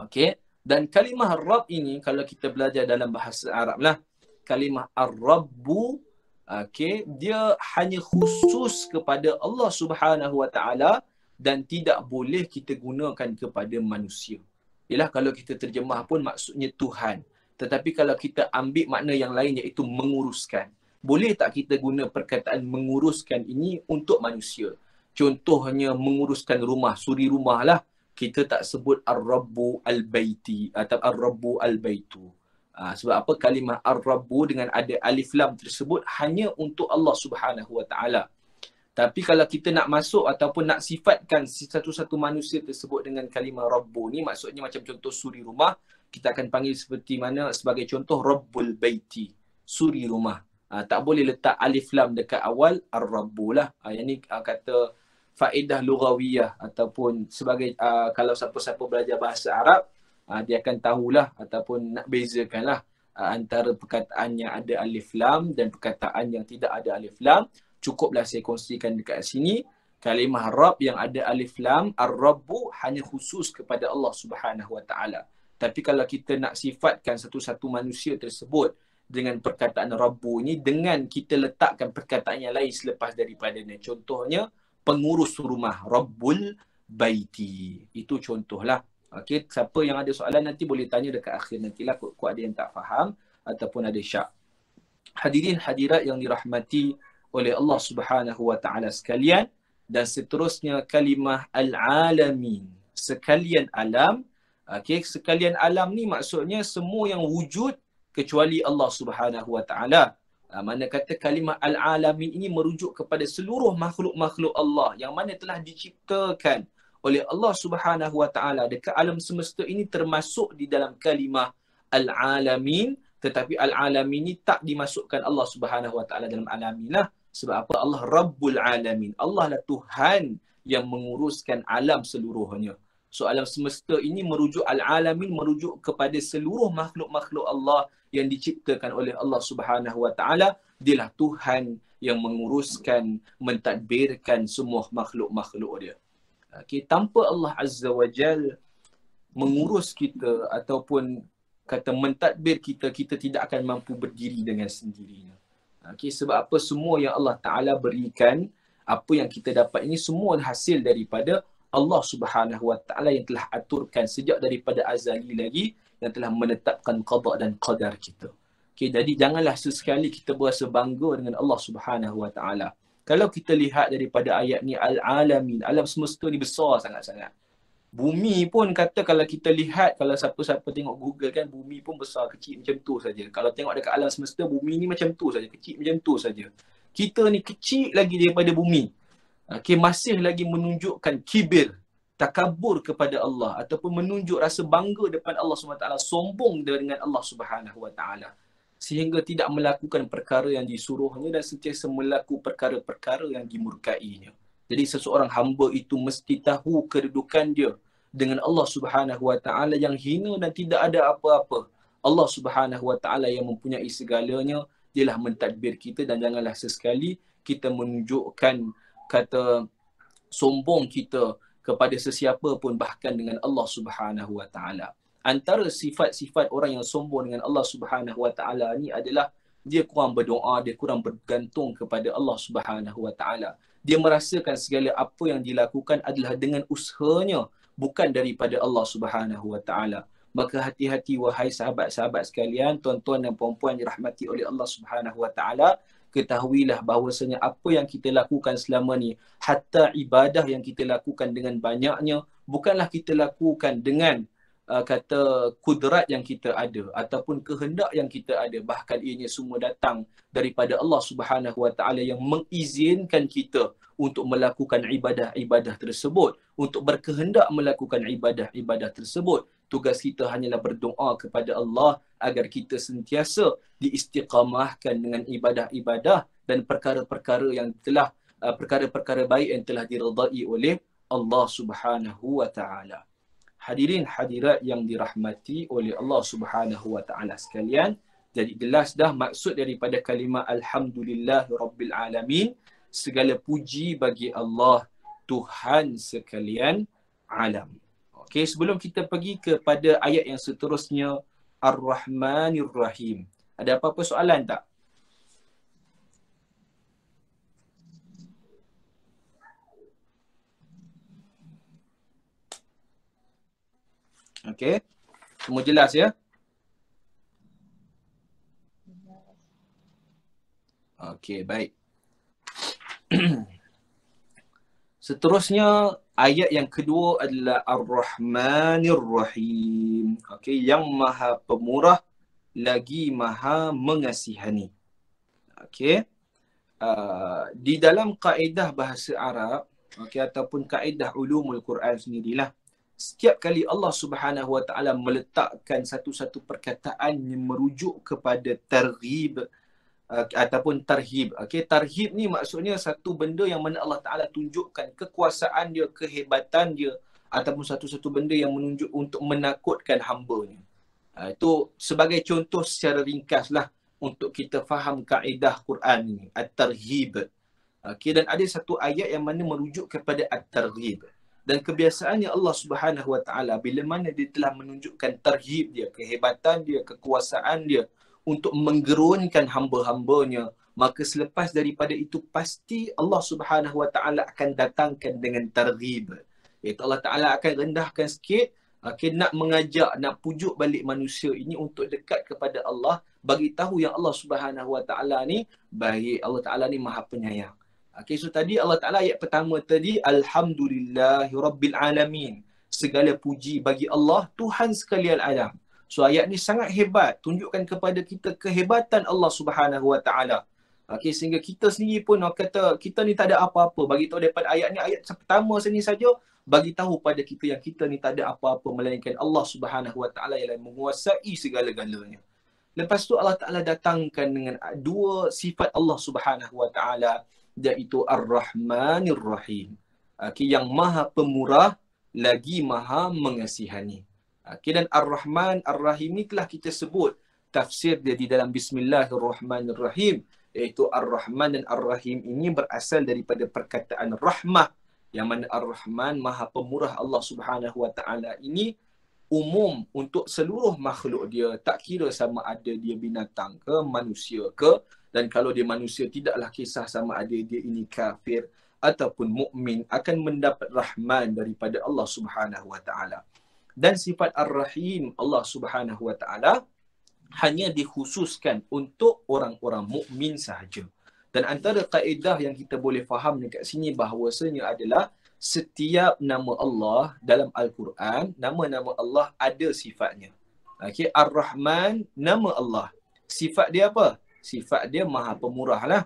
Okey, dan kalimah Rabb ini kalau kita belajar dalam bahasa Arab lah, kalimah Ar-Rabbu, okey, dia hanya khusus kepada Allah Subhanahu wa taala dan tidak boleh kita gunakan kepada manusia. Yalah, kalau kita terjemah pun maksudnya Tuhan. Tetapi kalau kita ambil makna yang lain iaitu menguruskan, boleh tak kita guna perkataan menguruskan ini untuk manusia? Contohnya menguruskan rumah, suri rumah lah. Kita tak sebut Ar-Rabbu Al-Baiti atau Ar-Rabbu Al-Baitu. Sebab apa? Kalimah Ar-Rabbu dengan ada alif lam tersebut hanya untuk Allah Subhanahu wa taala. Tapi kalau kita nak masuk ataupun nak sifatkan satu-satu manusia tersebut dengan kalimah Rabbu ni, maksudnya macam contoh suri rumah, kita akan panggil seperti mana sebagai contoh Rabbul Baiti, suri rumah. Tak boleh letak alif lam dekat awal Ar-Rabbu lah. Yang ni kata faedah lughawiyah ataupun sebagai kalau siapa-siapa belajar bahasa Arab, dia akan tahulah ataupun nak bezakanlah antara perkataan yang ada alif lam dan perkataan yang tidak ada alif lam. Cukuplah saya kongsikan dekat sini. Kalimah Rabb yang ada alif lam, Ar-Rabbu, hanya khusus kepada Allah Subhanahu wa taala. Tapi kalau kita nak sifatkan satu-satu manusia tersebut dengan perkataan Rabbu ini, dengan kita letakkan perkataan yang lain selepas daripadanya. Contohnya, pengurus rumah, Rabbul Baiti. Itu contohlah. Okey, siapa yang ada soalan nanti boleh tanya dekat akhir nantilah, kok ada yang tak faham ataupun ada syak. Hadirin hadirat yang dirahmati oleh Allah Subhanahu wa taala sekalian, dan seterusnya kalimah al-alamin, sekalian alam. Okey, sekalian alam ni maksudnya semua yang wujud kecuali Allah Subhanahu wa taala. Mana kata kalimah al-alamin ini merujuk kepada seluruh makhluk-makhluk Allah yang mana telah diciptakan oleh Allah Subhanahu wa taala dekat alam semesta ini, termasuk di dalam kalimah al-alamin. Tetapi al-alamin ini tak dimasukkan Allah Subhanahu wa taala dalam alamin lah. Sebab apa? Allah Rabbul Alamin. Allah lah Tuhan yang menguruskan alam seluruhnya. So alam semesta ini merujuk al-alamin, merujuk kepada seluruh makhluk-makhluk Allah yang diciptakan oleh Allah Subhanahu wa taala. Dialah Tuhan yang menguruskan, mentadbirkan semua makhluk-makhluk dia. Okay, tanpa Allah Azza wa Jal mengurus kita ataupun kata mentadbir kita, kita tidak akan mampu berdiri dengan sendirinya. Okay, sebab apa? Semua yang Allah Ta'ala berikan, apa yang kita dapat ini semua hasil daripada Allah Subhanahu wa taala yang telah aturkan sejak daripada azali lagi, yang telah menetapkan qada dan qadar kita. Okey, jadi janganlah sesekali kita berasa bangga dengan Allah Subhanahu wa taala. Kalau kita lihat daripada ayat ni, al-alamin, alam semesta ni besar sangat-sangat. Bumi pun kata kalau kita lihat, kalau siapa-siapa tengok Google kan, bumi pun besar kecil macam tu saja. Kalau tengok dekat alam semesta, bumi ni macam tu saja, kecil macam tu saja. Kita ni kecil lagi daripada bumi. Okay, masih lagi menunjukkan kibir, takabur kepada Allah ataupun menunjuk rasa bangga depan Allah SWT, sombong dengan Allah SWT, sehingga tidak melakukan perkara yang disuruhnya dan sentiasa melakukan perkara-perkara yang dimurkainya. Jadi seseorang hamba itu mesti tahu kedudukan dia dengan Allah SWT yang hina dan tidak ada apa-apa. Allah SWT yang mempunyai segalanya, dialah mentadbir kita, dan janganlah sesekali kita menunjukkan kata sombong kita kepada sesiapa pun, bahkan dengan Allah SWT. Antara sifat-sifat orang yang sombong dengan Allah SWT ni adalah dia kurang berdoa, dia kurang bergantung kepada Allah SWT. Dia merasakan segala apa yang dilakukan adalah dengan usahanya, bukan daripada Allah SWT. Maka hati-hati wahai sahabat-sahabat sekalian, tuan-tuan dan puan-puan yang dirahmati oleh Allah SWT, ketahuilah bahawasanya apa yang kita lakukan selama ni, hatta ibadah yang kita lakukan dengan banyaknya, bukanlah kita lakukan dengan kata kudrat yang kita ada ataupun kehendak yang kita ada, bahkan ianya semua datang daripada Allah SWT yang mengizinkan kita untuk melakukan ibadah-ibadah tersebut, untuk berkehendak melakukan ibadah-ibadah tersebut. Tugas kita hanyalah berdoa kepada Allah agar kita sentiasa diistiqamahkan dengan ibadah-ibadah dan perkara-perkara yang telah perkara-perkara baik yang telah diredai oleh Allah Subhanahu wa taala. Hadirin hadirat yang dirahmati oleh Allah Subhanahu wa taala sekalian, jadi jelas dah maksud daripada kalimah alhamdulillahirabbil alamin, segala puji bagi Allah Tuhan sekalian alam. Okey, sebelum kita pergi kepada ayat yang seterusnya, Ar-Rahmanir Rahim, ada apa-apa soalan tak? Okey, semua jelas ya? Okey, baik. Seterusnya, ayat yang kedua adalah Ar-Rahmanir Rahim. Okey, yang maha pemurah lagi maha mengasihani. Okey. Di dalam kaedah bahasa Arab, okey, ataupun kaedah ulumul Quran sendirilah, setiap kali Allah Subhanahu wa taala meletakkan satu-satu perkataan yang merujuk kepada targhib ataupun tarhib. Okey, tarhib ni maksudnya satu benda yang mana Allah Taala tunjukkan kekuasaan dia, kehebatan dia, ataupun satu-satu benda yang menunjuk untuk menakutkan hamba-Nya. Itu sebagai contoh secara ringkaslah untuk kita faham kaedah Quran ni, at-tarhib. Okey, dan ada satu ayat yang mana merujuk kepada at-targhib. Dan kebiasaannya Allah Subhanahu wa taala bila mana dia telah menunjukkan tarhib dia, kehebatan dia, kekuasaan dia untuk menggerunkan hamba-hambanya, maka selepas daripada itu pasti Allah Subhanahu wa taala akan datangkan dengan targhib. Iaitu Allah Taala akan rendahkan sikit, nak mengajak, nak pujuk balik manusia ini untuk dekat kepada Allah, bagi tahu yang Allah Subhanahu wa taala ni baik, Allah Taala ni Maha Penyayang. Okay, so tadi Allah Ta'ala ayat pertama tadi, Alhamdulillahirabbil alamin, segala puji bagi Allah Tuhan sekalian alam. So ayat ni sangat hebat, tunjukkan kepada kita kehebatan Allah Subhanahu wa taala. Okay, sehingga kita sendiri pun kata kita ni tak ada apa-apa. Bagi tahu daripada ayat ni, ayat pertama sini saja bagi tahu pada kita yang kita ni tak ada apa-apa melainkan Allah Subhanahu wa taala yang menguasai segala-galanya. Lepas tu Allah Ta'ala datangkan dengan dua sifat Allah Subhanahu wa taala, iaitu Ar-Rahmanir Rahim. Okay, yang maha pemurah lagi maha mengasihani. Okay, dan Ar-Rahman, Ar-Rahim ni telah kita sebut tafsir dia di dalam Bismillahirrahmanirrahim, iaitu Ar-Rahman dan Ar-Rahim ini berasal daripada perkataan rahmah, yang mana Ar-Rahman maha pemurah Allah Subhanahu wa taala ini umum untuk seluruh makhluk dia, tak kira sama ada dia binatang ke manusia ke. Dan kalau dia manusia, tidaklah kisah sama ada dia ini kafir ataupun mukmin, akan mendapat rahman daripada Allah Subhanahu wa taala. Dan sifat Ar-Rahim Allah Subhanahu wa taala hanya dikhususkan untuk orang-orang mukmin sahaja. Dan antara kaedah yang kita boleh faham dekat sini bahawasanya adalah setiap nama Allah dalam Al-Quran, nama-nama Allah ada sifatnya. Okey, Ar-Rahman, nama Allah. Sifat dia apa? Sifat dia Maha Pemurah lah.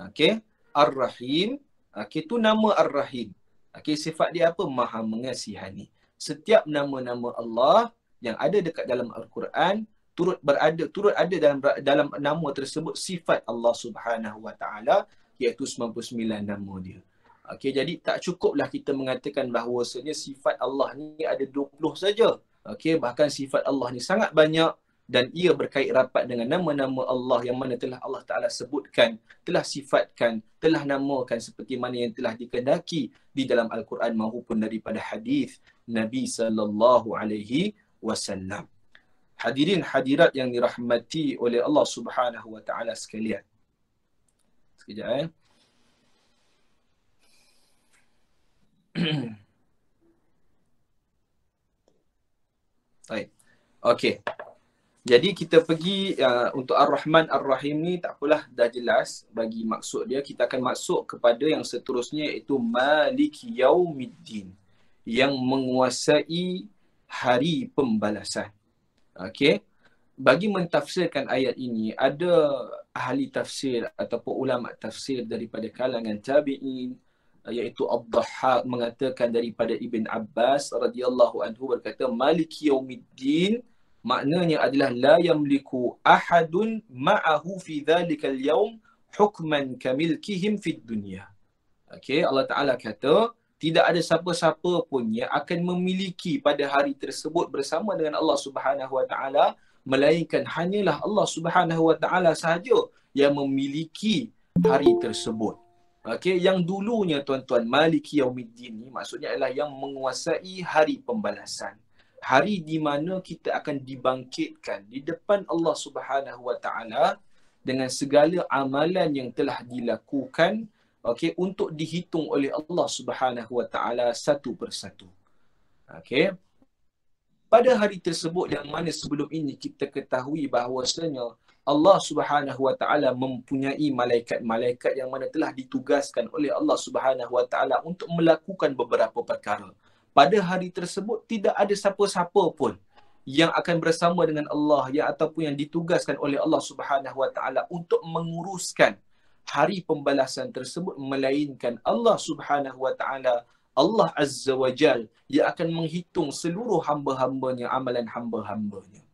Okey, Ar-Rahim, okey, tu nama Ar-Rahim. Okey, sifat dia apa? Maha Mengasihani. Setiap nama-nama Allah yang ada dekat dalam Al-Quran turut ada dalam nama tersebut sifat Allah Subhanahu Wa Taala, iaitu 99 nama dia. Okey, jadi tak cukuplah kita mengatakan bahawasanya sifat Allah ni ada 20 saja. Okey, bahkan sifat Allah ni sangat banyak dan ia berkait rapat dengan nama-nama Allah yang mana telah Allah Taala sebutkan, telah sifatkan, telah namakan seperti mana yang telah dikehendaki di dalam Al-Quran maupun daripada hadis Nabi sallallahu alaihi wasallam. Hadirin hadirat yang dirahmati oleh Allah Subhanahu Wa Taala sekalian. Sekejap Baik. Okey. Jadi kita pergi untuk Ar-Rahman Ar-Rahim ni tak apalah, dah jelas bagi maksud dia. Kita akan masuk kepada yang seterusnya, iaitu Maliki Yaumiddin, yang menguasai hari pembalasan. Okey. Bagi mentafsirkan ayat ini, ada ahli tafsir ataupun ulama tafsir daripada kalangan tabi'in, iaitu Ad-Dhahhak mengatakan daripada Ibn Abbas radhiyallahu anhu berkata, Maliki Yaumiddin maknanya adalah la yamliku ahadun ma'ahu fi dhalikal yaum hukman kamilkihim fid dunya. Okey, Allah Taala kata tidak ada siapa-siapa pun yang akan memiliki pada hari tersebut bersama dengan Allah Subhanahu Wa Taala, melainkan hanyalah Allah Subhanahu Wa Taala sahaja yang memiliki hari tersebut. Okey, yang dulunya tuan-tuan, Maliki Yaumiddin ni maksudnya adalah yang menguasai hari pembalasan. Hari di mana kita akan dibangkitkan di depan Allah Subhanahu Wa Taala dengan segala amalan yang telah dilakukan, okey, untuk dihitung oleh Allah Subhanahu Wa Taala satu persatu. Okey. Pada hari tersebut yang mana sebelum ini kita ketahui bahawasanya Allah Subhanahu Wa Taala mempunyai malaikat-malaikat yang mana telah ditugaskan oleh Allah Subhanahu Wa Taala untuk melakukan beberapa perkara. Pada hari tersebut tidak ada siapa-siapa pun yang akan bersama dengan Allah yang ataupun yang ditugaskan oleh Allah Subhanahu Wa Taala untuk menguruskan hari pembalasan tersebut, melainkan Allah Subhanahu Wa Taala, Allah Azza wa Jal, yang akan menghitung seluruh hamba-hambanya, amalan hamba-hambanya.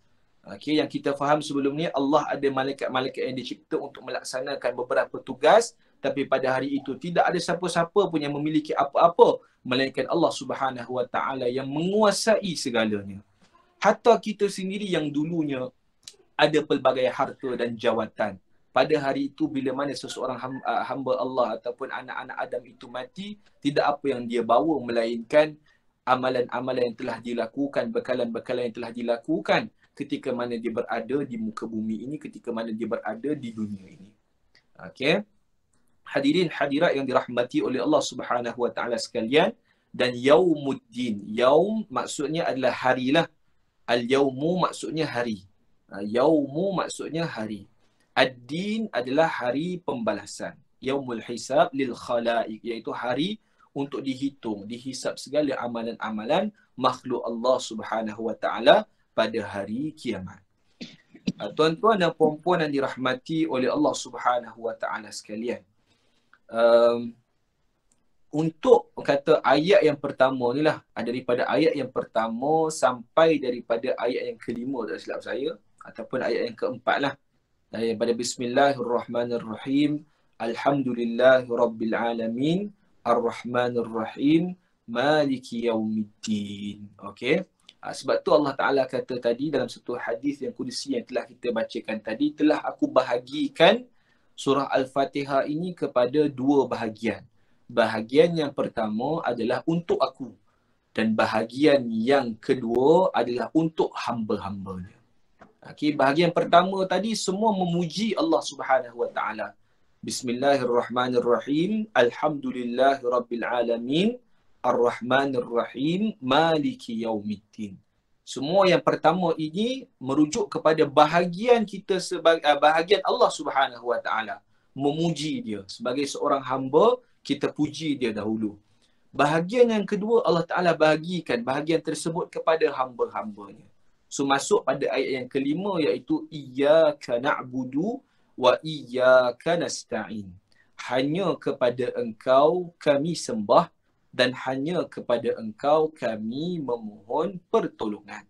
Okey, yang kita faham sebelum ni, Allah ada malaikat-malaikat yang dicipta untuk melaksanakan beberapa tugas, tapi pada hari itu tidak ada siapa-siapa pun yang memiliki apa-apa, melainkan Allah Subhanahu Wa Taala yang menguasai segalanya. Hatta kita sendiri yang dulunya ada pelbagai harta dan jawatan, pada hari itu bila mana seseorang hamba Allah ataupun anak-anak Adam itu mati, tidak apa yang dia bawa melainkan amalan-amalan yang telah dilakukan, bekalan-bekalan yang telah dilakukan ketika mana dia berada di muka bumi ini, ketika mana dia berada di dunia ini. Okey. Hadirin hadirat yang dirahmati oleh Allah Subhanahu Wa Taala sekalian, dan Yaumuddin, yaum maksudnya adalah harilah. Al-yaumu maksudnya hari. Yaumu maksudnya hari. Ad-din adalah hari pembalasan. Yaumul hisab lil khalaiq, iaitu hari untuk dihitung, dihisap segala amalan-amalan makhluk Allah Subhanahu Wa Taala pada hari kiamat. Tuan-tuan dan puan-puan yang dirahmati oleh Allah Subhanahu Wa Taala sekalian, untuk kata ayat yang pertama ni lah, daripada ayat yang pertama sampai daripada ayat yang kelima, tak silap saya, ataupun ayat yang keempat lah, daripada Bismillahirrahmanirrahim, Alhamdulillahirrabbilalamin, Ar-Rahmanirrahim, Maliki Yaumiddin. Okey. Sebab tu Allah Ta'ala kata tadi dalam satu hadis yang kudusi yang telah kita bacakan tadi, telah aku bahagikan surah Al-Fatihah ini kepada dua bahagian. Bahagian yang pertama adalah untuk aku, dan bahagian yang kedua adalah untuk hamba-hambanya. Okay, bahagian pertama tadi semua memuji Allah Subhanahu Wa Taala. Bismillahirrahmanirrahim. Alhamdulillahirabbil Ar-Rahmanir-Rahim. Maliki Yaumiddin. Semua yang pertama ini merujuk kepada bahagian kita sebagai bahagian Allah Subhanahu Wa Taala. Memuji dia sebagai seorang hamba, kita puji dia dahulu. Bahagian yang kedua, Allah Ta'ala bahagikan bahagian tersebut kepada hamba-hambanya. So masuk pada ayat yang kelima, iaitu iyyaka na'budu wa iyyaka nasta'in. Hanya kepada engkau kami sembah dan hanya kepada engkau kami memohon pertolongan.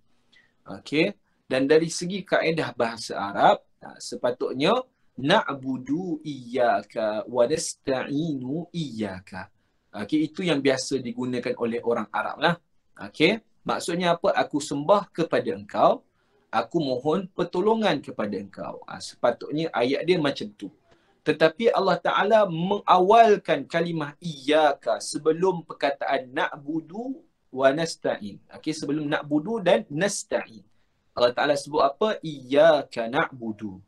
Okey. Dan dari segi kaedah bahasa Arab, sepatutnya na'budu iyyaka wa nasta'inu iyyaka. Okey, itu yang biasa digunakan oleh orang Arab lah. Okey. Maksudnya apa? Aku sembah kepada engkau, aku mohon pertolongan kepada engkau. Sepatutnya ayat dia macam tu. Tetapi Allah Ta'ala mengawalkan kalimah iyyaka sebelum perkataan na'budu wa nasta'in. Okey, sebelum na'budu dan nasta'in. Allah Ta'ala sebut apa? Iyyaka na'budu.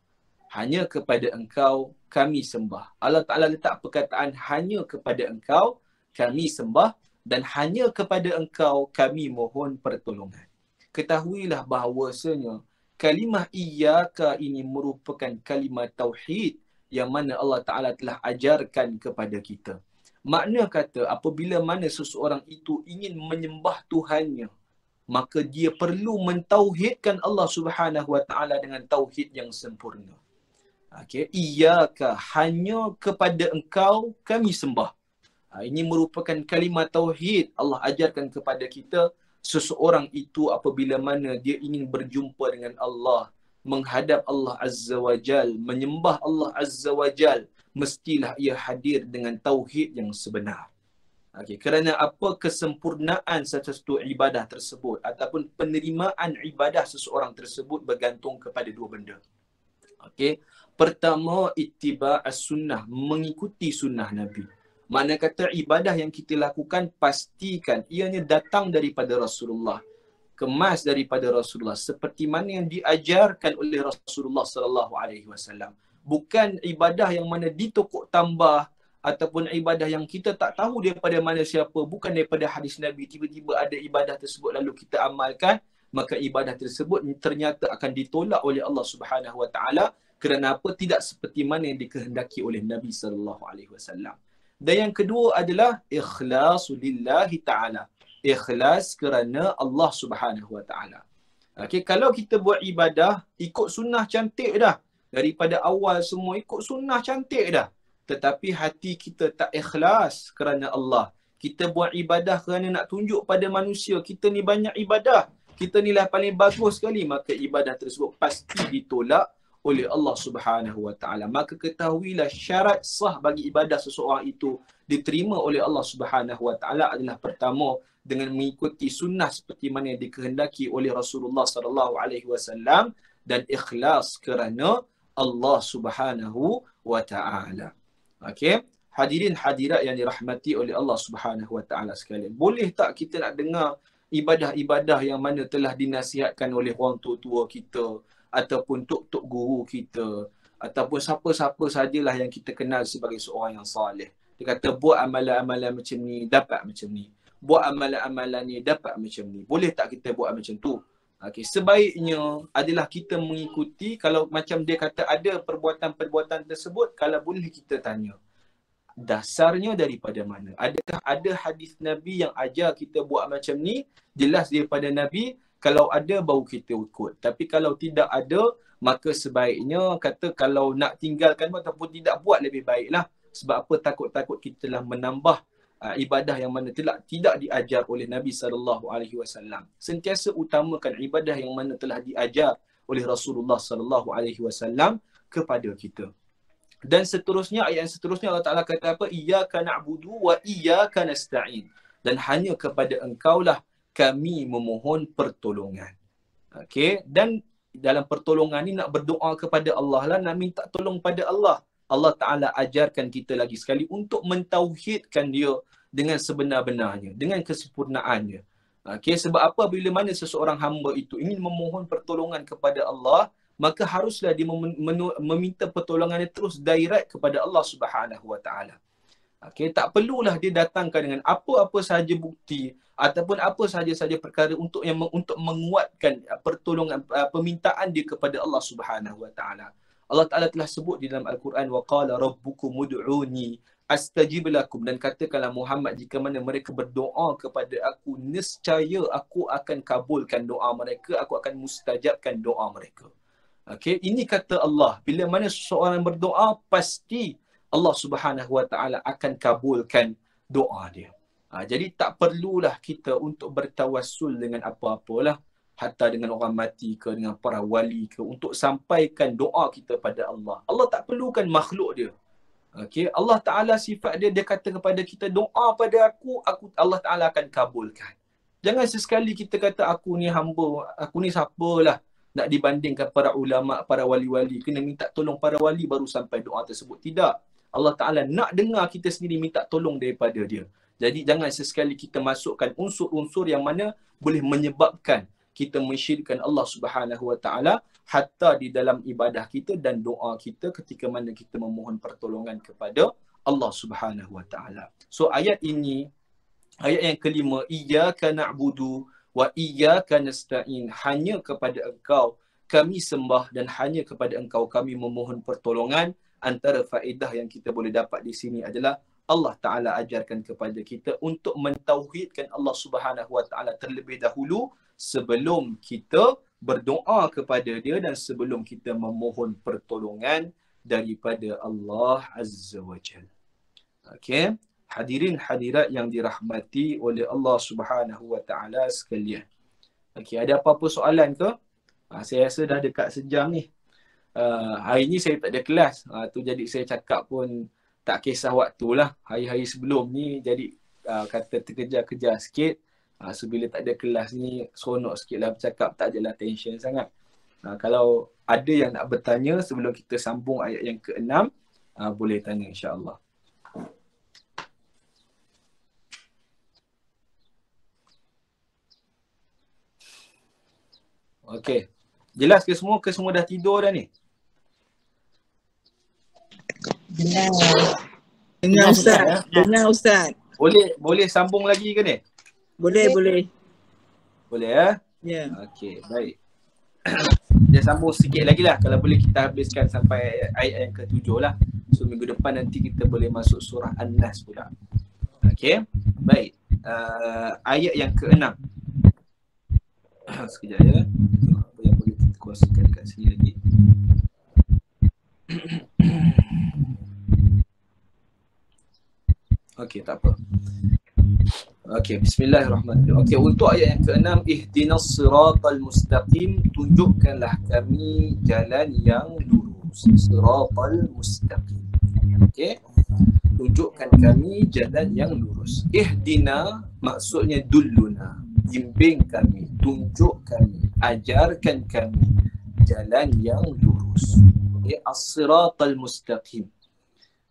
Hanya kepada engkau kami sembah. Allah Ta'ala letak perkataan hanya kepada engkau kami sembah dan hanya kepada engkau kami mohon pertolongan. Ketahuilah bahawasanya kalimah iyyaka ini merupakan kalimah tauhid yang mana Allah Ta'ala telah ajarkan kepada kita. Makna kata apabila mana seseorang itu ingin menyembah Tuhannya, maka dia perlu mentauhidkan Allah Subhanahu Wa Ta'ala dengan tauhid yang sempurna. Okey, iyyaka, hanya kepada engkau kami sembah. Ini merupakan kalimah tauhid. Allah ajarkan kepada kita, seseorang itu apabila mana dia ingin berjumpa dengan Allah, menghadap Allah Azza wa Jal, menyembah Allah Azza wa Jal, mestilah ia hadir dengan tauhid yang sebenar. Okey, kerana apa? Kesempurnaan satu ibadah tersebut ataupun penerimaan ibadah seseorang tersebut bergantung kepada dua benda. Okey, pertama ittiba' as-sunnah, mengikuti sunnah Nabi. Mana kata ibadah yang kita lakukan pastikan ianya datang daripada Rasulullah, kemas daripada Rasulullah seperti mana yang diajarkan oleh Rasulullah sallallahu alaihi wasallam. Bukan ibadah yang mana ditokok tambah ataupun ibadah yang kita tak tahu daripada mana siapa, bukan daripada hadis Nabi, tiba-tiba ada ibadah tersebut lalu kita amalkan, maka ibadah tersebut ternyata akan ditolak oleh Allah Subhanahu Wa Taala kerana apa? Tidak seperti mana yang dikehendaki oleh Nabi sallallahu alaihi wasallam. Dan yang kedua adalah ikhlas lillahi ta'ala. Ikhlas kerana Allah Subhanahu Wa Ta'ala. Okay, kalau kita buat ibadah, ikut sunnah cantik dah. Daripada awal semua ikut sunnah cantik dah. Tetapi hati kita tak ikhlas kerana Allah. Kita buat ibadah kerana nak tunjuk pada manusia, kita ni banyak ibadah, kita ni lah paling bagus sekali, maka ibadah tersebut pasti ditolak oleh Allah Subhanahu Wa Taala. Maka ketahuilah syarat sah bagi ibadah seseorang itu diterima oleh Allah Subhanahu Wa Taala adalah pertama dengan mengikuti sunnah seperti mana yang dikehendaki oleh Rasulullah sallallahu alaihi wasallam dan ikhlas kerana Allah Subhanahu Wa Taala. Okey, hadirin hadirat yang dirahmati oleh Allah Subhanahu Wa Taala sekalian. Boleh tak kita nak dengar ibadah-ibadah yang mana telah dinasihatkan oleh orang tua-tua kita ataupun tok-tok guru kita ataupun siapa-siapa sajalah yang kita kenal sebagai seorang yang soleh. Dia kata buat amalan-amalan macam ni dapat macam ni. Buat amalan-amalan ni dapat macam ni. Boleh tak kita buat macam tu? Okey, sebaiknya adalah kita mengikuti. Kalau macam dia kata ada perbuatan-perbuatan tersebut, kalau boleh kita tanya, dasarnya daripada mana? Adakah ada hadis Nabi yang ajar kita buat macam ni? Jelas daripada Nabi. Kalau ada, baru kita ikut. Tapi kalau tidak ada, maka sebaiknya kata kalau nak tinggalkan ataupun tidak buat lebih baiklah. Sebab apa? Takut-takut kita telah menambah ibadah yang mana telah tidak diajar oleh Nabi SAW. Sentiasa utamakan ibadah yang mana telah diajar oleh Rasulullah SAW kepada kita. Dan seterusnya, ayat yang seterusnya Allah Ta'ala kata apa? Iyyaka na'budu wa iyyaka nasta'in. Dan hanya kepada engkaulah kami memohon pertolongan. Okey, dan dalam pertolongan ni nak berdoa kepada Allah lah, nak minta tolong pada Allah. Allah Ta'ala ajarkan kita lagi sekali untuk mentauhidkan dia dengan sebenar-benarnya, dengan kesempurnaannya. Okey, sebab apa? Bila mana seseorang hamba itu ingin memohon pertolongan kepada Allah, maka haruslah dia meminta pertolongannya terus direct kepada Allah Subhanahu Wa Ta'ala. Okay, tak perlulah dia datangkan dengan apa-apa sahaja bukti ataupun apa sahaja perkara untuk menguatkan pertolongan permintaan dia kepada Allah Subhanahu Wa Taala. Allah Taala telah sebut di dalam Al-Quran, wa qala rabbukum ud'uni astajib lakum, dan katakanlah Muhammad, jika mana mereka berdoa kepada aku, nescaya aku akan kabulkan doa mereka, aku akan mustajabkan doa mereka. Okey, ini kata Allah. Bila mana seseorang berdoa, pasti Allah Subhanahu Wa Taala akan kabulkan doa dia. Jadi tak perlulah kita untuk bertawassul dengan apa-apalah, hatta dengan orang mati ke, dengan para wali ke, untuk sampaikan doa kita pada Allah. Allah tak perlukan makhluk dia. Okey, Allah Taala sifat dia, dia kata kepada kita, doa pada aku Allah Taala akan kabulkan. Jangan sesekali kita kata aku ni hamba, aku ni siapalah nak dibandingkan para ulama, para wali-wali, kena minta tolong para wali baru sampai doa tersebut. Tidak. Allah Taala nak dengar kita sendiri minta tolong daripada dia. Jadi jangan sesekali kita masukkan unsur-unsur yang mana boleh menyebabkan kita mensyirikkan Allah Subhanahu Wa Taala hatta di dalam ibadah kita dan doa kita ketika mana kita memohon pertolongan kepada Allah Subhanahu Wa Taala. So ayat ini, ayat yang kelima, iyyaka na'budu wa iyyaka nasta'in, hanya kepada engkau kami sembah dan hanya kepada engkau kami memohon pertolongan. Antara faedah yang kita boleh dapat di sini adalah Allah Ta'ala ajarkan kepada kita untuk mentauhidkan Allah Subhanahu Wa Ta'ala terlebih dahulu sebelum kita berdoa kepada dia dan sebelum kita memohon pertolongan daripada Allah Azza wa Jalla. Okey, hadirin hadirat yang dirahmati oleh Allah Subhanahu Wa Ta'ala sekalian. Okey, ada apa-apa soalan ke? Saya rasa dah dekat sejam ni. Hari ni saya tak ada kelas. Tu jadi saya cakap pun tak kisah waktulah. Hari-hari sebelum ni jadi kata terkejar-kejar sikit. So bila tak ada kelas ni seronok sikit lah bercakap, tak adalah tension sangat. Kalau ada yang nak bertanya sebelum kita sambung ayat yang ke-6, boleh tanya insya-Allah. Okey. Jelas ke semua? Ke semua dah tidur dah ni? Dengar Ustaz. Dengar Ustaz. Boleh sambung lagi ke ni? Boleh. Boleh ya? Ya. Okey, baik. Dia sambung sikit lagi lah. Kalau boleh kita habiskan sampai ayat yang ke-7 lah. So minggu depan nanti kita boleh masuk surah An-Nas pula. Okey, baik. Ayat yang ke-6. Sekejap ya. Apa yang boleh kita kuasakan kat sini lagi. Okey, tak apa. Okey, bismillahirrahmanirrahim. Okey, untuk ayat yang ke-6, ihdinas siratal mustaqim, tunjukkanlah kami jalan yang lurus. Siratal mustaqim. Okey. Tunjukkan kami jalan yang lurus. Ihdina maksudnya dulluna, bimbing kami, tunjuk kami, ajarkan kami jalan yang lurus. Okey, as-siratal mustaqim.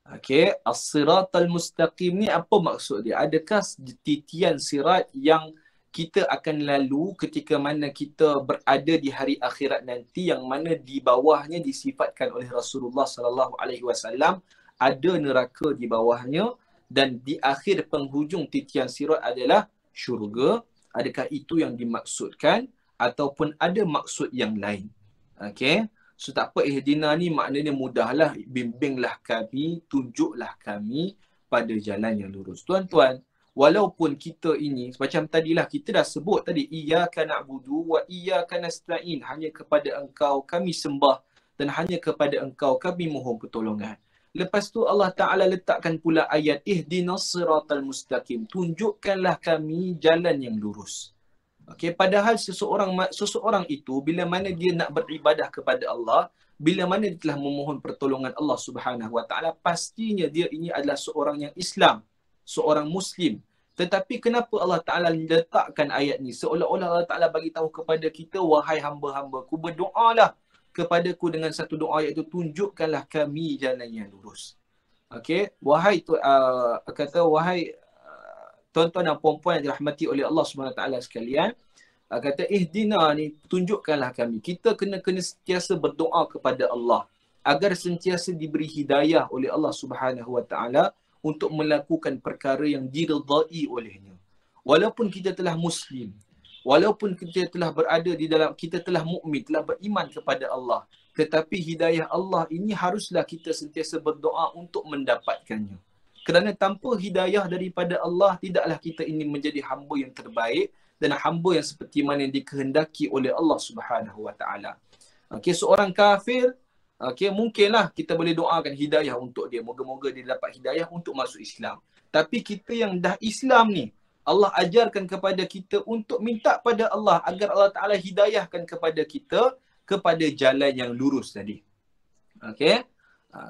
Okey, as-siratal mustaqim ni apa maksud dia? Adakah titian sirat yang kita akan lalu ketika mana kita berada di hari akhirat nanti, yang mana di bawahnya disifatkan oleh Rasulullah sallallahu alaihi wasallam ada neraka di bawahnya, dan di akhir penghujung titian sirat adalah syurga? Adakah itu yang dimaksudkan ataupun ada maksud yang lain? Okey. So tak apa, ihdina ni maknanya mudahlah, bimbinglah kami, tunjuklah kami pada jalan yang lurus. Tuan-tuan, walaupun kita ini macam tadilah kita dah sebut tadi, iyyaka na'budu wa iyyaka nasta'in, hanya kepada engkau kami sembah dan hanya kepada engkau kami mohon pertolongan. Lepas tu Allah Ta'ala letakkan pula ayat ihdinas siratal mustaqim, tunjukkanlah kami jalan yang lurus. Okey, padahal seseorang itu bila mana dia nak beribadah kepada Allah, bila mana dia telah memohon pertolongan Allah Subhanahu Wa Taala, pastinya dia ini adalah seorang yang Islam, seorang Muslim. Tetapi kenapa Allah Ta'ala letakkan ayat ni? Seolah-olah Allah Ta'ala bagi tahu kepada kita, wahai hamba-hambaku, berdoalah kepadaku dengan satu doa, iaitu tunjukkanlah kami jalan yang lurus. Okey, wahai tuan-tuan dan puan-puan yang dirahmati oleh Allah SWT sekalian, kata ihdina ni, tunjukkanlah kami. Kita kena sentiasa berdoa kepada Allah agar sentiasa diberi hidayah oleh Allah SWT untuk melakukan perkara yang diridai olehnya. Walaupun kita telah Muslim, walaupun kita telah berada di dalam, kita telah mukmin, telah beriman kepada Allah, tetapi hidayah Allah ini haruslah kita sentiasa berdoa untuk mendapatkannya. Kerana tanpa hidayah daripada Allah, tidaklah kita ingin menjadi hamba yang terbaik dan hamba yang seperti mana yang dikehendaki oleh Allah Subhanahu Wa Taala. Okey, seorang kafir, okey, mungkinlah kita boleh doakan hidayah untuk dia. Moga-moga dia dapat hidayah untuk masuk Islam. Tapi kita yang dah Islam ni, Allah ajarkan kepada kita untuk minta pada Allah agar Allah Ta'ala hidayahkan kepada kita kepada jalan yang lurus tadi. Okey.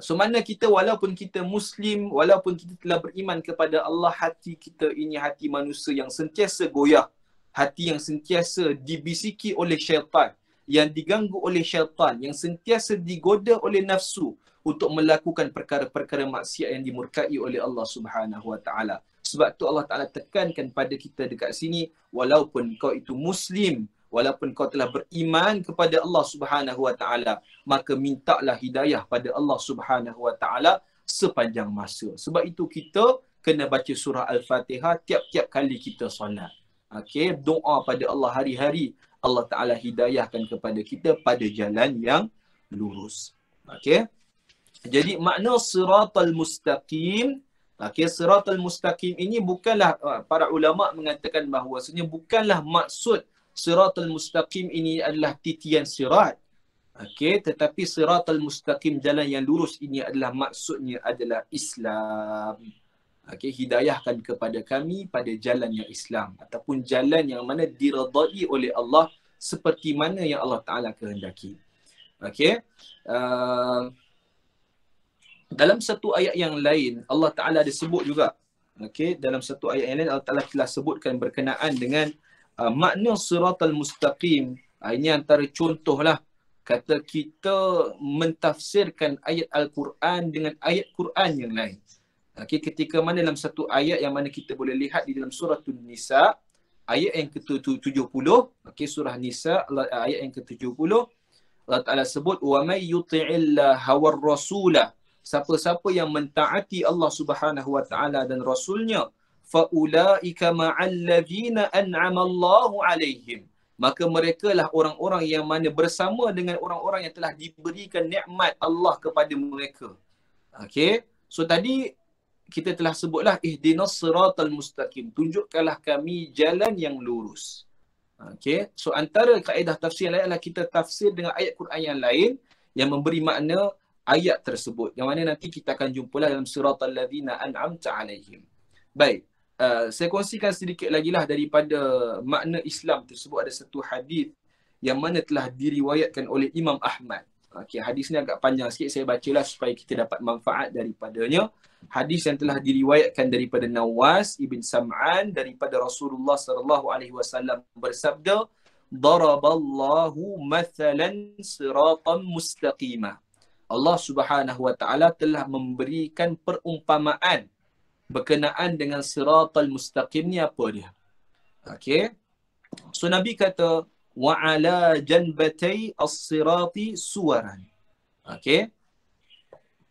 So mana kita walaupun kita Muslim, walaupun kita telah beriman kepada Allah, hati kita ini hati manusia yang sentiasa goyah. Hati yang sentiasa dibisiki oleh syaitan, yang diganggu oleh syaitan, yang sentiasa digoda oleh nafsu untuk melakukan perkara-perkara maksiat yang dimurkai oleh Allah Subhanahu Wa Taala. Sebab tu Allah Taala tekankan pada kita dekat sini, walaupun kau itu Muslim, walaupun kau telah beriman kepada Allah Subhanahu Wa Taala, maka mintalah hidayah pada Allah Subhanahu Wa Taala sepanjang masa. Sebab itu kita kena baca surah Al-Fatihah tiap-tiap kali kita solat. Okey, doa pada Allah hari-hari, Allah Ta'ala hidayahkan kepada kita pada jalan yang lurus. Okey. Jadi makna siratal mustaqim, okey, siratal mustaqim ini bukanlah, para ulama mengatakan bahawasanya bukanlah maksud siratal mustaqim ini adalah titian sirat. Okey, tetapi siratal mustaqim, jalan yang lurus ini adalah maksudnya adalah Islam. Okey, hidayahkan kepada kami pada jalan yang Islam ataupun jalan yang mana diredai oleh Allah seperti mana yang Allah Ta'ala kehendaki. Okey. Dalam satu ayat yang lain Allah Ta'ala ada sebut juga. Okey, dalam satu ayat yang lain Allah Ta'ala telah sebutkan berkenaan dengan makna siratal mustaqim. Ini antara contohlah kata kita mentafsirkan ayat Al-Quran dengan ayat Quran yang lain. Okay, ketika mana dalam satu ayat yang mana kita boleh lihat di dalam surah Nisa, ayat yang ke-70, okay, surah Nisa, ayat yang ke-70, Allah Ta'ala sebut, وَمَنْ يُطِعِ اللَّهَ وَالرَّسُولَ, siapa-siapa yang mentaati Allah Subhanahu Wa Ta'ala dan Rasulnya, فَأُولَٰئِكَ مَعَ الَّذِينَ أَنْعَمَ اللَّهُ عَلَيْهِمْ, maka mereka lah orang-orang yang mana bersama dengan orang-orang yang telah diberikan nikmat Allah kepada mereka. Okay, so tadi kita telah sebutlah ihdinas siratal mustaqim, tunjukkanlah kami jalan yang lurus. Okey, so antara kaedah tafsir yang lain adalah kita tafsir dengan ayat Quran yang lain yang memberi makna ayat tersebut, yang mana nanti kita akan jumpalah dalam siratal ladzina an'amta alaihim. Baik, saya kongsikan sedikit lagi lah daripada makna Islam tersebut. Ada satu hadis yang mana telah diriwayatkan oleh Imam Ahmad. Okey, hadis ni agak panjang sikit, saya bacalah supaya kita dapat manfaat daripadanya. Hadis yang telah diriwayatkan daripada Nawas ibn Sam'an daripada Rasulullah sallallahu alaihi wasallam bersabda, daraballahu mathalan siratan mustaqima. Allah Subhanahu wa taala telah memberikan perumpamaan berkenaan dengan siratal mustaqim ni apa dia. Okey. So Nabi kata wa ala janbatay as-sirati suwaran. Okey.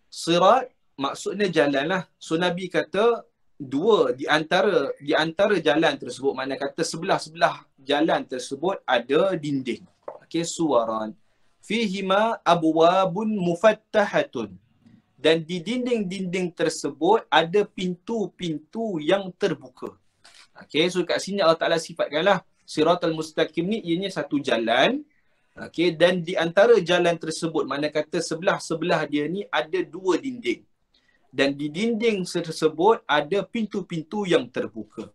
Sirat maksudnya jalan lah. So Nabi kata dua di antara jalan tersebut, mana kata sebelah-sebelah jalan tersebut ada dinding. Okey, suwaran. Fihima abwabun mufattahatun. Dan di dinding-dinding tersebut ada pintu-pintu yang terbuka. Okey, so kat sini Allah Ta'ala sifatkanlah siratal mustaqim ni ianya satu jalan. Okey, dan di antara jalan tersebut, mana kata sebelah-sebelah dia ni ada dua dinding. Dan di dinding tersebut ada pintu-pintu yang terbuka.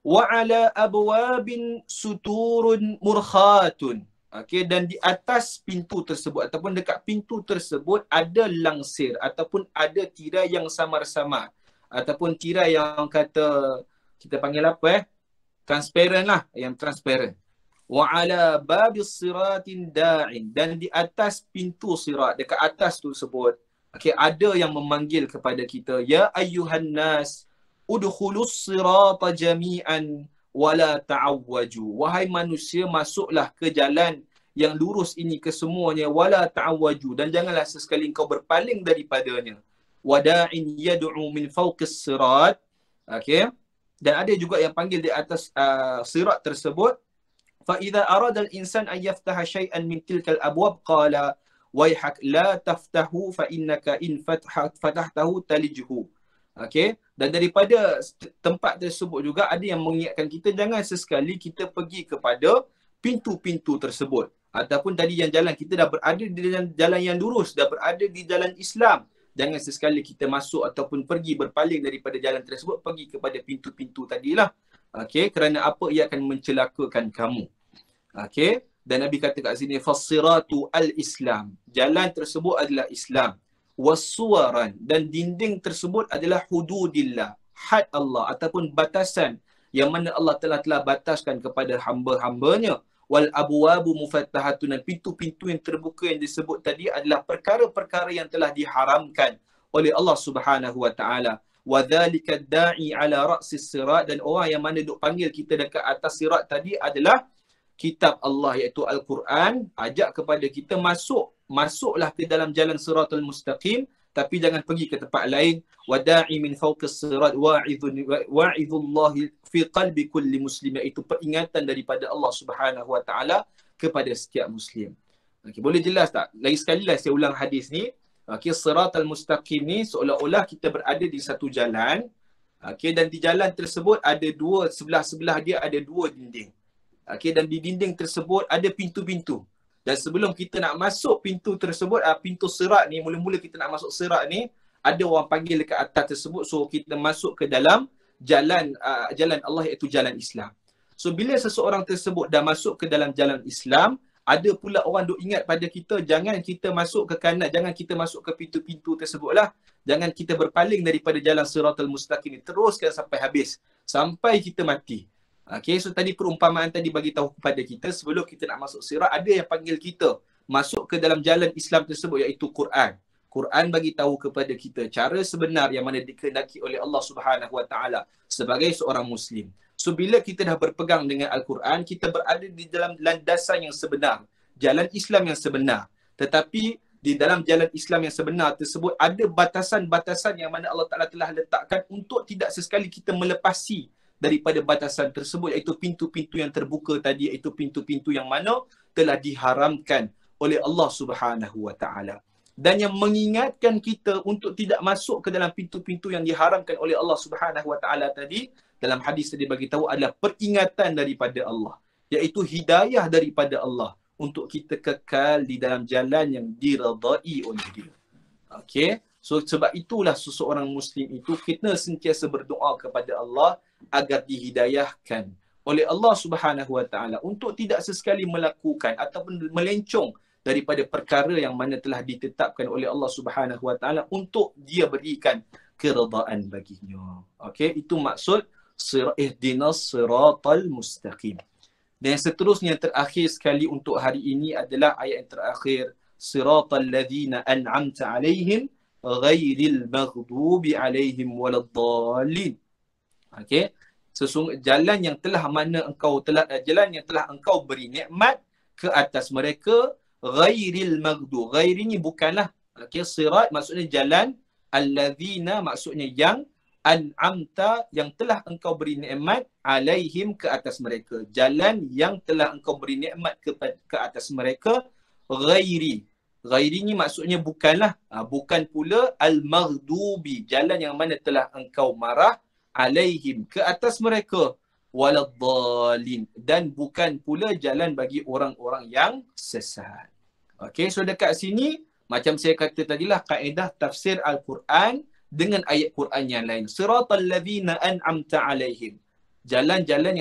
Wa ala abwabin suturun murkhatun. Okey, dan di atas pintu tersebut ataupun dekat pintu tersebut ada langsir ataupun ada tirai yang samar-samar ataupun tirai yang kata kita panggil apa transparent lah, yang transparent. Wa ala babis siratin da'in, dan di atas pintu sirat dekat atas tersebut, okey, ada yang memanggil kepada kita, ya ayyuhan nas udkhulus sirata jami'an wala ta'awwaju. Wahai manusia, masuklah ke jalan yang lurus ini kesemuanya, wala ta'awwaju, dan janganlah sesekali kau berpaling daripadanya. Wada'in yad'u min fawqis sirat. Okey. Dan ada juga yang panggil di atas sirat tersebut. Fa idza arada al-insan an yaftaha shay'an min tilka al-abwab qala wayhak la taftahu fa innaka in fatahtahu talijhu. Okey, dan daripada tempat tersebut juga ada yang mengingatkan kita jangan sesekali kita pergi kepada pintu-pintu tersebut. Ataupun tadi yang jalan kita dah berada di jalan yang lurus, dah berada di jalan Islam. Jangan sesekali kita masuk ataupun pergi berpaling daripada jalan tersebut pergi kepada pintu-pintu tadilah. Okey, kerana apa? Ia akan mencelakakan kamu. Okey, dan Nabi kata kat sini fasiratu al-Islam. Jalan tersebut adalah Islam. Wasuwaran, dan dinding tersebut adalah hududillah, had Allah ataupun batasan yang mana Allah telah bataskan kepada hamba-hambanya. Wal abwabu mufattahatun, dan pintu-pintu yang terbuka yang disebut tadi adalah perkara-perkara yang telah diharamkan oleh Allah Subhanahu wa taala. Wa dzalika da'i ala ra'sis sirat, dan orang yang mana duk panggil kita dekat atas sirat tadi adalah kitab Allah iaitu Al-Quran. Ajak kepada kita masuklah ke dalam jalan siratal mustaqim, tapi jangan pergi ke tempat lain. Wada'i min fawqis sirat wa'idhullahi fi qalbi kulli muslim, iaitu peringatan daripada Allah Subhanahu wa taala kepada setiap muslim. Okey, boleh jelas tak? Lagi sekali lah saya ulang hadis ni. Okey, siratal mustaqim ni seolah-olah kita berada di satu jalan. Okey, dan di jalan tersebut ada dua, sebelah-sebelah dia ada dua dinding. Okey, dan di dinding tersebut ada pintu-pintu. Dan sebelum kita nak masuk pintu tersebut, pintu sirat ni, mula-mula kita nak masuk sirat ni, ada orang panggil dekat atas tersebut, so kita masuk ke dalam jalan Allah iaitu jalan Islam. So bila seseorang tersebut dah masuk ke dalam jalan Islam, ada pula orang duk ingat pada kita, jangan kita masuk ke kanan, jangan kita masuk ke pintu-pintu tersebutlah. Jangan kita berpaling daripada jalan siratal mustaqim ni, teruskan sampai habis, sampai kita mati. Okay, so tadi perumpamaan tadi bagi tahu kepada kita sebelum kita nak masuk sirat, ada yang panggil kita masuk ke dalam jalan Islam tersebut iaitu Quran. Quran bagi tahu kepada kita cara sebenar yang mana dikehendaki oleh Allah Subhanahu Wa Taala sebagai seorang Muslim. So bila kita dah berpegang dengan Al-Quran, kita berada di dalam landasan yang sebenar, jalan Islam yang sebenar. Tetapi di dalam jalan Islam yang sebenar tersebut ada batasan-batasan yang mana Allah Taala telah letakkan untuk tidak sesekali kita melepasi daripada batasan tersebut, iaitu pintu-pintu yang terbuka tadi, iaitu pintu-pintu yang mana telah diharamkan oleh Allah Subhanahu Wa Taala. Dan yang mengingatkan kita untuk tidak masuk ke dalam pintu-pintu yang diharamkan oleh Allah Subhanahu Wa Taala tadi, dalam hadis tadi bagi tahu adalah peringatan daripada Allah, iaitu hidayah daripada Allah untuk kita kekal di dalam jalan yang diredai oleh Dia. Okey, so sebab itulah seseorang Muslim itu kita sentiasa berdoa kepada Allah agar dihidayahkan oleh Allah Subhanahu Wa Taala untuk tidak sesekali melakukan ataupun melencong daripada perkara yang mana telah ditetapkan oleh Allah Subhanahu Wa Taala untuk Dia berikan keredaan baginya. Okey, itu maksud ihdinas siratal mustaqim. Dan seterusnya yang terakhir sekali untuk hari ini adalah ayat yang terakhir, siratal ladzina an'amta alaihim ghairil maghdubi alaihim waladdallin. Okey, sesungguhnya jalan yang telah engkau beri nikmat ke atas mereka, ghairil maghdub. Ghair ini bukanlah, okey, sirat maksudnya jalan, alladzina maksudnya yang, an'amta yang telah engkau beri nikmat, alaihim ke atas mereka. Jalan yang telah engkau beri nikmat ke atas mereka, ghairi. Ghairi ni maksudnya bukanlah, bukan pula al-maghdubi, jalan yang mana telah engkau marah, alaihim ke atas mereka, waladdallin, dan bukan pula jalan bagi orang-orang yang sesat. Okey, so dekat sini macam saya kata tadilah, kaedah tafsir Al-Quran dengan ayat Quran yang lain. Siratal ladzina an'amta alaihim, jalan-jalan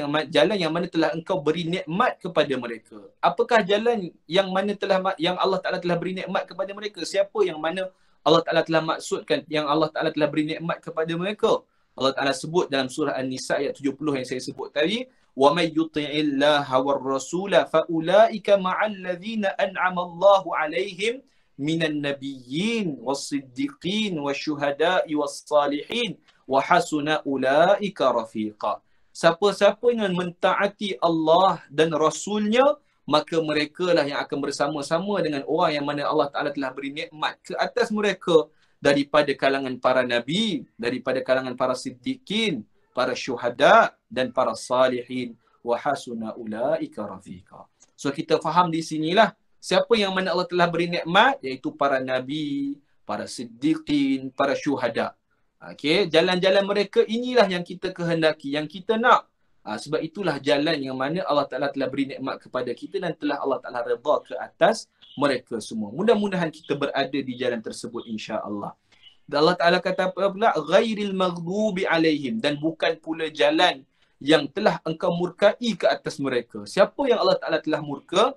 yang mana telah engkau beri nikmat kepada mereka. Apakah jalan yang mana yang Allah Taala telah beri nikmat kepada mereka? Siapa yang mana Allah Taala telah maksudkan yang Allah Taala telah beri nikmat kepada mereka? Allah Taala sebut dalam surah An-Nisa ayat 70 yang saya sebut tadi, wa may yuti'illaha war rasula fa ulaika ma'al ladzina an'ama Allahu alaihim minan nabiyyin was-siddiqin wasyuhada'i was-salihin wa hasuna ulaika rafiqa. Siapa-siapa yang mentaati Allah dan Rasulnya, maka mereka lah yang akan bersama-sama dengan orang yang mana Allah Ta'ala telah beri nikmat ke atas mereka daripada kalangan para nabi, daripada kalangan para siddiqin, para syuhada dan para salihin, wa hasuna ulaika rafiqa. So kita faham di sinilah siapa yang mana Allah telah beri nikmat, iaitu para nabi, para siddiqin, para syuhada. Okey, jalan-jalan mereka inilah yang kita kehendaki, yang kita nak. Sebab itulah jalan yang mana Allah Ta'ala telah beri nikmat kepada kita dan telah Allah Ta'ala redha ke atas mereka semua. Mudah-mudahan kita berada di jalan tersebut insya-Allah. Dan Allah Ta'ala kata apa pula? Ghairil maghdubi alaihim. Dan bukan pula jalan yang telah engkau murkai ke atas mereka. Siapa yang Allah Ta'ala telah murka?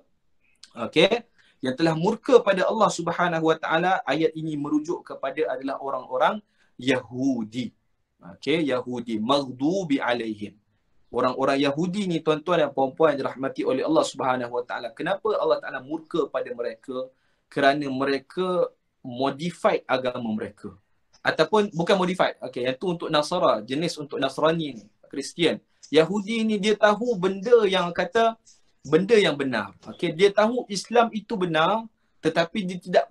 Okey. Yang telah murka pada Allah Subhanahu Wa Ta'ala, ayat ini merujuk kepada adalah orang-orang Yahudi. Okey, Yahudi. Maghdubi alaihim. Orang-orang Yahudi ni tuan-tuan dan puan-puan yang dirahmati oleh Allah Subhanahu Wa Ta'ala. Kenapa Allah Ta'ala murka pada mereka? Kerana mereka modified agama mereka. Ataupun bukan modified. Okey, yang tu untuk Nasara, jenis untuk Nasrani ni, Kristian. Yahudi ni dia tahu benda yang kata benda yang benar. Okey, dia tahu Islam itu benar, tetapi dia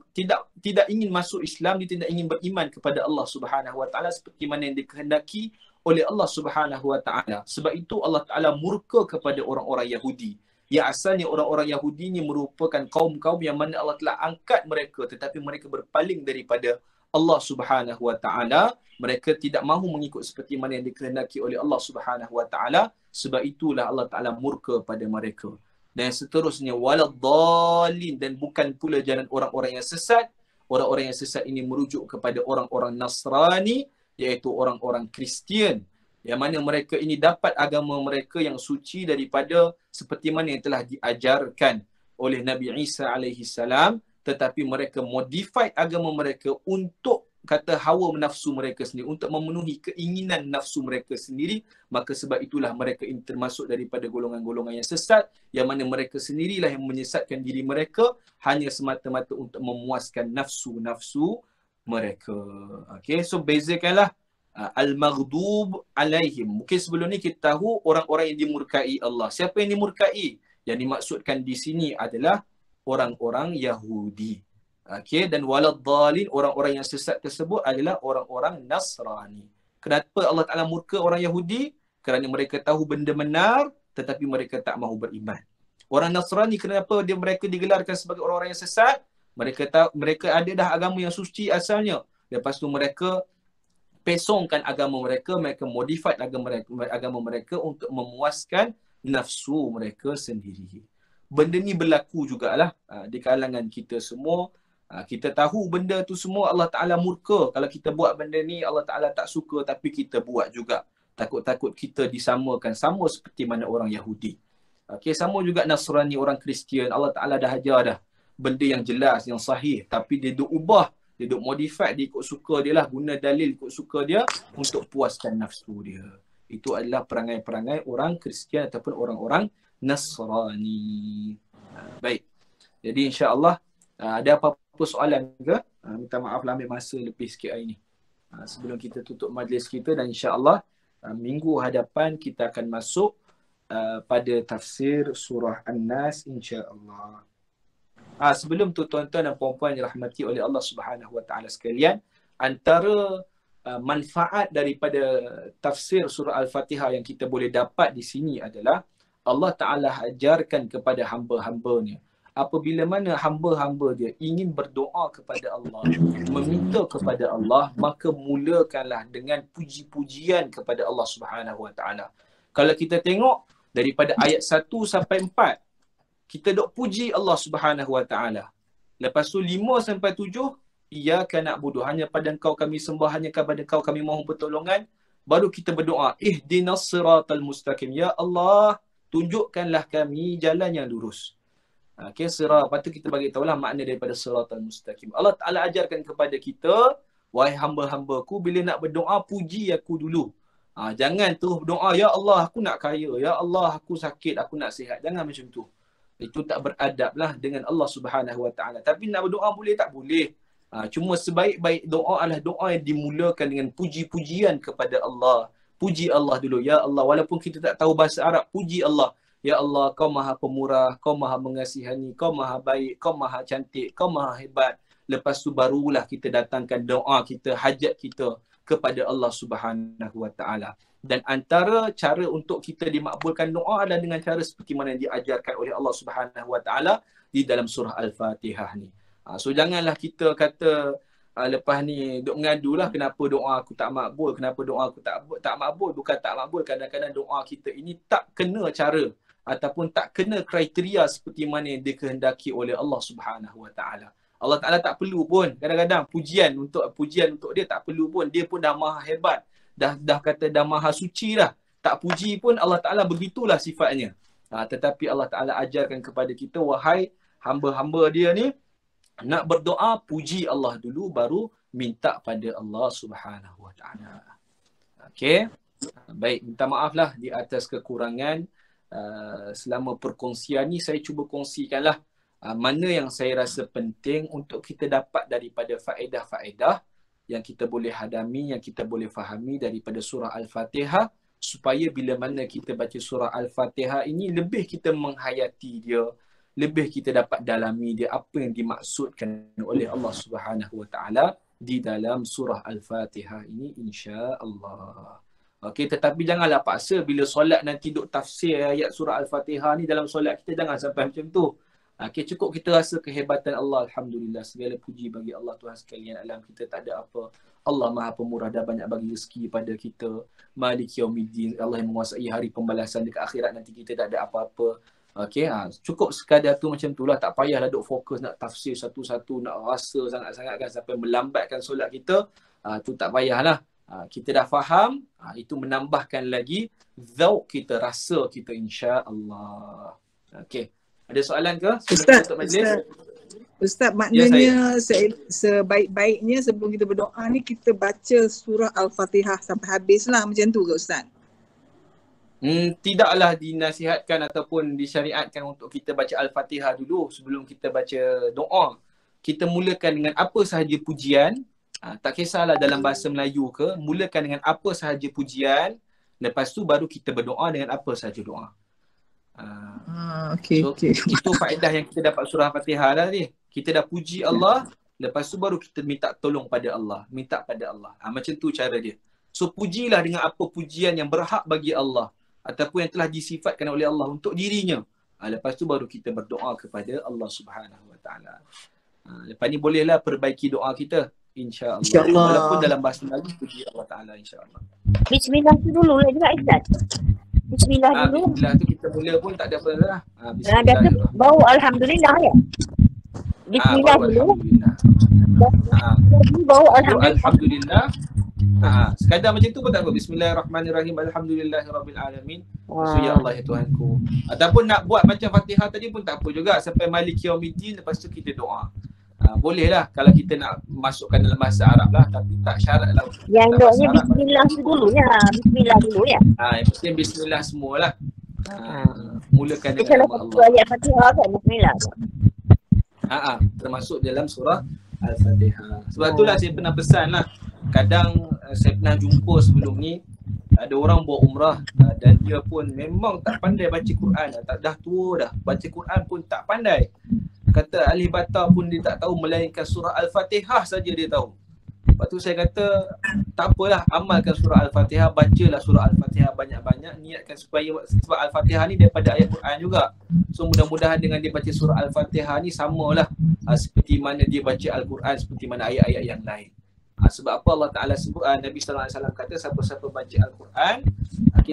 tidak ingin masuk Islam, dia tidak ingin beriman kepada Allah Subhanahu Wa Ta'ala seperti mana yang dikehendaki oleh Allah Subhanahu Wa Ta'ala. Sebab itu Allah Ta'ala murka kepada orang-orang Yahudi. Ya, asalnya orang-orang Yahudi ni merupakan kaum-kaum yang mana Allah telah angkat mereka, tetapi mereka berpaling daripada Allah Subhanahu Wa Ta'ala. Mereka tidak mahu mengikut seperti mana yang dikehendaki oleh Allah Subhanahu Wa Ta'ala. Sebab itulah Allah Ta'ala murka pada mereka. Dan seterusnya, waladhdallin, dan bukan pula jalan orang-orang yang sesat. Orang-orang yang sesat ini merujuk kepada orang-orang Nasrani, iaitu orang-orang Kristian, yang mana mereka ini dapat agama mereka yang suci daripada seperti mana yang telah diajarkan oleh Nabi Isa alaihi salam, tetapi mereka modified agama mereka untuk kata hawa nafsu mereka sendiri, untuk memenuhi keinginan nafsu mereka sendiri. Maka sebab itulah mereka ini termasuk daripada golongan-golongan yang sesat, yang mana mereka sendirilah yang menyesatkan diri mereka hanya semata-mata untuk memuaskan nafsu-nafsu mereka. Okey, so bezakanlah al-maghdub alaihim. Mungkin sebelum ni kita tahu orang-orang yang dimurkai Allah. Siapa yang dimurkai? Yang dimaksudkan di sini adalah orang-orang Yahudi. Okey, dan waladhdallin, orang-orang yang sesat tersebut adalah orang-orang Nasrani. Kenapa Allah Taala murka orang Yahudi? Kerana mereka tahu benda benar tetapi mereka tak mahu beriman. Orang Nasrani, kenapa mereka digelarkan sebagai orang-orang yang sesat? Mereka ada dah agama yang suci asalnya. Lepas tu mereka pesongkan agama mereka modified agama mereka untuk memuaskan nafsu mereka sendiri. Benda ni berlaku jugalah di kalangan kita semua. Kita tahu benda tu semua Allah Ta'ala murka. Kalau kita buat benda ni Allah Ta'ala tak suka, tapi kita buat juga. Takut-takut kita disamakan, sama seperti mana orang Yahudi. Okay, sama juga Nasrani, orang Kristian. Allah Ta'ala dah ajar dah benda yang jelas, yang sahih, tapi dia duk ubah, dia duk modify, dia ikut suka dia lah, guna dalil ikut suka dia untuk puaskan nafsu dia. Itu adalah perangai-perangai orang Kristian ataupun orang-orang Nasrani. Baik. Jadi insya-Allah ada apa-apa soalan ke? Minta maaf lah ambil masa lebih sikit hari ni. Sebelum kita tutup majlis kita, dan insya-Allah minggu hadapan kita akan masuk pada tafsir surah An-Nas insya-Allah. Sebelum tu tuan-tuan dan puan-puan yang dirahmati oleh Allah Subhanahu Wa Taala sekalian, antara manfaat daripada tafsir surah Al-Fatihah yang kita boleh dapat di sini adalah Allah Ta'ala ajarkan kepada hamba-hambanya, apabila mana hamba-hamba dia ingin berdoa kepada Allah, meminta kepada Allah, maka mulakanlah dengan puji-pujian kepada Allah Subhanahu Wa Taala. Kalau kita tengok daripada ayat 1 sampai 4, kita dok puji Allah Subhanahu Wa Taala. Lepas tu 5 sampai 7, iyyaka na'budu, hanya pada Engkau kami sembah, hanya kepada Engkau kami mohon pertolongan. Baru kita berdoa, ihdinas siratal mustaqim, ya Allah, tunjukkanlah kami jalan yang lurus. Okay, sirat, lepas tu kita bagi tahulah makna daripada siratal mustaqim. Allah Ta'ala ajarkan kepada kita, wahai hamba-hambaku, bila nak berdoa, puji aku dulu. Jangan terus berdoa, ya Allah aku nak kaya, ya Allah aku sakit, aku nak sihat. Jangan macam tu. Itu tak beradab lah dengan Allah Subhanahu Wa Taala. Tapi nak berdoa boleh tak? Boleh. Cuma sebaik-baik doa adalah doa yang dimulakan dengan puji-pujian kepada Allah. Puji Allah dulu. Ya Allah, walaupun kita tak tahu bahasa Arab, puji Allah. Ya Allah, Kau Maha Pemurah, Kau Maha Mengasihani, Kau Maha Baik, Kau Maha Cantik, Kau Maha Hebat. Lepas tu barulah kita datangkan doa kita, hajat kita kepada Allah Subhanahu Wa Taala. Dan antara cara untuk kita dimakbulkan doa adalah dengan cara seperti mana yang diajarkan oleh Allah Subhanahu Wa Taala di dalam surah Al-Fatihah ni. So janganlah kita kata lepas ni duk mengadu lah kenapa doa aku tak makbul, kenapa doa aku tak makbul. Bukan tak makbul, kadang-kadang doa kita ini tak kena cara ataupun tak kena kriteria seperti mana yang dikehendaki oleh Allah Subhanahu Wa Taala. Allah Taala tak perlu pun kadang-kadang pujian untuk dia tak perlu pun. Dia pun dah maha hebat. Dah kata dah maha suci dah. Tak puji pun Allah Taala begitulah sifatnya. Tetapi Allah Taala ajarkan kepada kita, wahai hamba-hamba dia ni, nak berdoa puji Allah dulu baru minta pada Allah Subhanahu Wa Taala. Okey. Baik, minta maaflah di atas kekurangan. Selama perkongsian ni saya cuba kongsikanlah mana yang saya rasa penting untuk kita dapat daripada faedah-faedah yang kita boleh hadami, yang kita boleh fahami daripada surah Al-Fatihah, supaya bila mana kita baca surah Al-Fatihah ini lebih kita menghayati dia, lebih kita dapat dalami dia apa yang dimaksudkan oleh Allah Subhanahu Wa Taala di dalam surah Al-Fatihah ini, insya-Allah. Okey, tetapi janganlah paksa bila solat nanti duk tafsir ayat surah Al-Fatihah ni dalam solat kita, jangan sampai macam tu. Okey, cukup kita rasa kehebatan Allah. Alhamdulillah, segala puji bagi Allah Tuhan sekalian alam. Kita tak ada apa. Allah Maha Pemurah, dah banyak bagi rezeki pada kita. Maliki Yaumiddin, Allah yang menguasai hari pembalasan dekat akhirat nanti, kita tak ada apa-apa. Okey, cukup sekadar tu macam tu lah. Tak payahlah duk fokus nak tafsir satu-satu, nak rasa sangat-sangat kan sampai melambatkan solat kita. Tu tak payahlah. Kita dah faham, itu menambahkan lagi zauq kita, rasa kita, insya-Allah. Okey. Ada soalan ke? Ustaz, maknanya sebaik-baiknya sebelum kita berdoa ni kita baca surah Al-Fatihah sampai habis lah, macam tu ke Ustaz? Tidaklah dinasihatkan ataupun disyariatkan untuk kita baca Al-Fatihah dulu sebelum kita baca doa. Kita mulakan dengan apa sahaja pujian, tak kisahlah dalam bahasa Melayu ke, mulakan dengan apa sahaja pujian, lepas tu baru kita berdoa dengan apa sahaja doa. Okay. Itu faedah yang kita dapat surah Fatihah dah ni. Kita dah puji Allah, lepas tu baru kita minta tolong pada Allah, minta pada Allah. Macam tu cara dia. So pujilah dengan apa pujian yang berhak bagi Allah ataupun yang telah disifatkan oleh Allah untuk dirinya. Lepas tu baru kita berdoa kepada Allah Subhanahu Wa Taala. Lepas ni bolehlah perbaiki doa kita, insya-Allah. Walaupun dalam bahasa Melayu puji Allah Taala, insya-Allah. Bismillah tu dulu lah juga Ustaz. Bismillah dulu. Bismillah tu kita mula pun tak ada apa lah. Ada tu bau alhamdulillah ya. Bismillah dulu. Bau alhamdulillah. Sekadar macam tu pun tak apa. Bismillahirrahmanirrahim. Alhamdulillahirabbil alamin. So ya Allah ya Tuhanku. Ataupun nak buat macam Fatihah tadi pun tak apa juga, sampai Maliki Yaumiddin, lepas tu kita doa. Boleh lah kalau kita nak masukkan dalam bahasa Arab lah, tapi tak syarat lah. Yang doknya bismillah dulu ya. Bismillah dulu ya. Yang penting bismillah semualah. Mulakan dengan nama Allah. Ayat Fatihah kan bismillah. Termasuk dalam surah Al-Fatihah. Sebab itulah saya pernah pesan lah. Kadang saya pernah jumpa sebelum ni, ada orang buat umrah dan dia pun memang tak pandai baca Quran. Dah tua dah, baca Quran pun tak pandai. Kata alif bata pun dia tak tahu, melainkan surah Al-Fatihah saja dia tahu. Lepas tu saya kata, tak apalah, amalkan surah Al-Fatihah, bacalah surah Al-Fatihah banyak-banyak, niatkan supaya, sebab Al-Fatihah ni daripada ayat Quran juga. So mudah-mudahan dengan dia baca surah Al-Fatihah ni samalah seperti mana dia baca Al-Quran, seperti mana ayat-ayat yang lain. Sebab apa Allah Ta'ala sebut, Nabi SAW kata, siapa-siapa baca Al-Quran,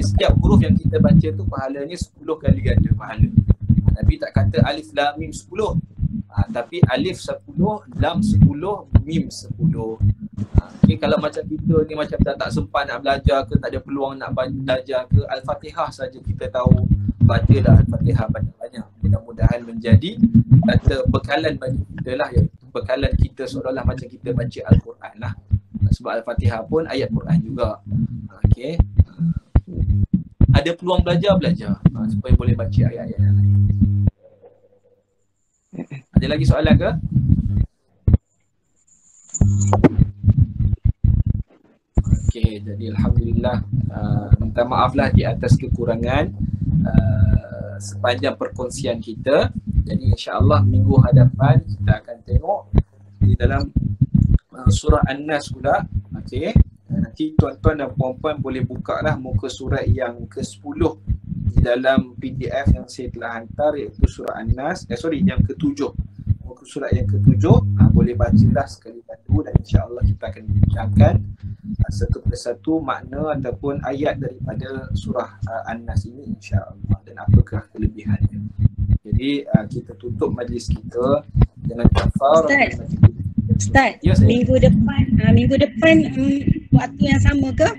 setiap huruf yang kita baca tu pahalanya 10 kali ganda pahala. Nabi tak kata alif lam mim 10, tapi alif 10, lam 10, mim 10. Okay, kalau macam kita ni macam tak sempat nak belajar ke, tak ada peluang nak belajar ke, Al-Fatihah saja kita tahu, bacalah Al-Fatihah banyak-banyak. Mudah-mudahan menjadi kata bekalan bagi kita lah, iaitu bekalan kita seolah-olah macam kita baca Al-Quran lah. Sebab Al-Fatihah pun ayat Quran juga. Okay. Ada peluang belajar supaya boleh baca ayat-ayat yang lain. Ada lagi soalan ke? Okey, jadi alhamdulillah, minta maaflah di atas kekurangan sepanjang perkongsian kita. Jadi insya-Allah minggu hadapan kita akan tengok di dalam surah An-Nas pula. Okey. Nanti tuan-tuan dan puan-puan boleh buka lah muka surat yang ke-10 di dalam PDF yang saya telah hantar, iaitu surah An-Nas, yang ke-7. Muka surat yang ke-7, boleh bacalah sekali bantu minggu dan insya-Allah kita akan bincangkan satu persatu makna ataupun ayat daripada surah An-Nas ini insya-Allah dan apakah kelebihannya. Jadi kita tutup majlis kita dengan kafarah. Ustaz, Ya, minggu depan waktu yang sama ke?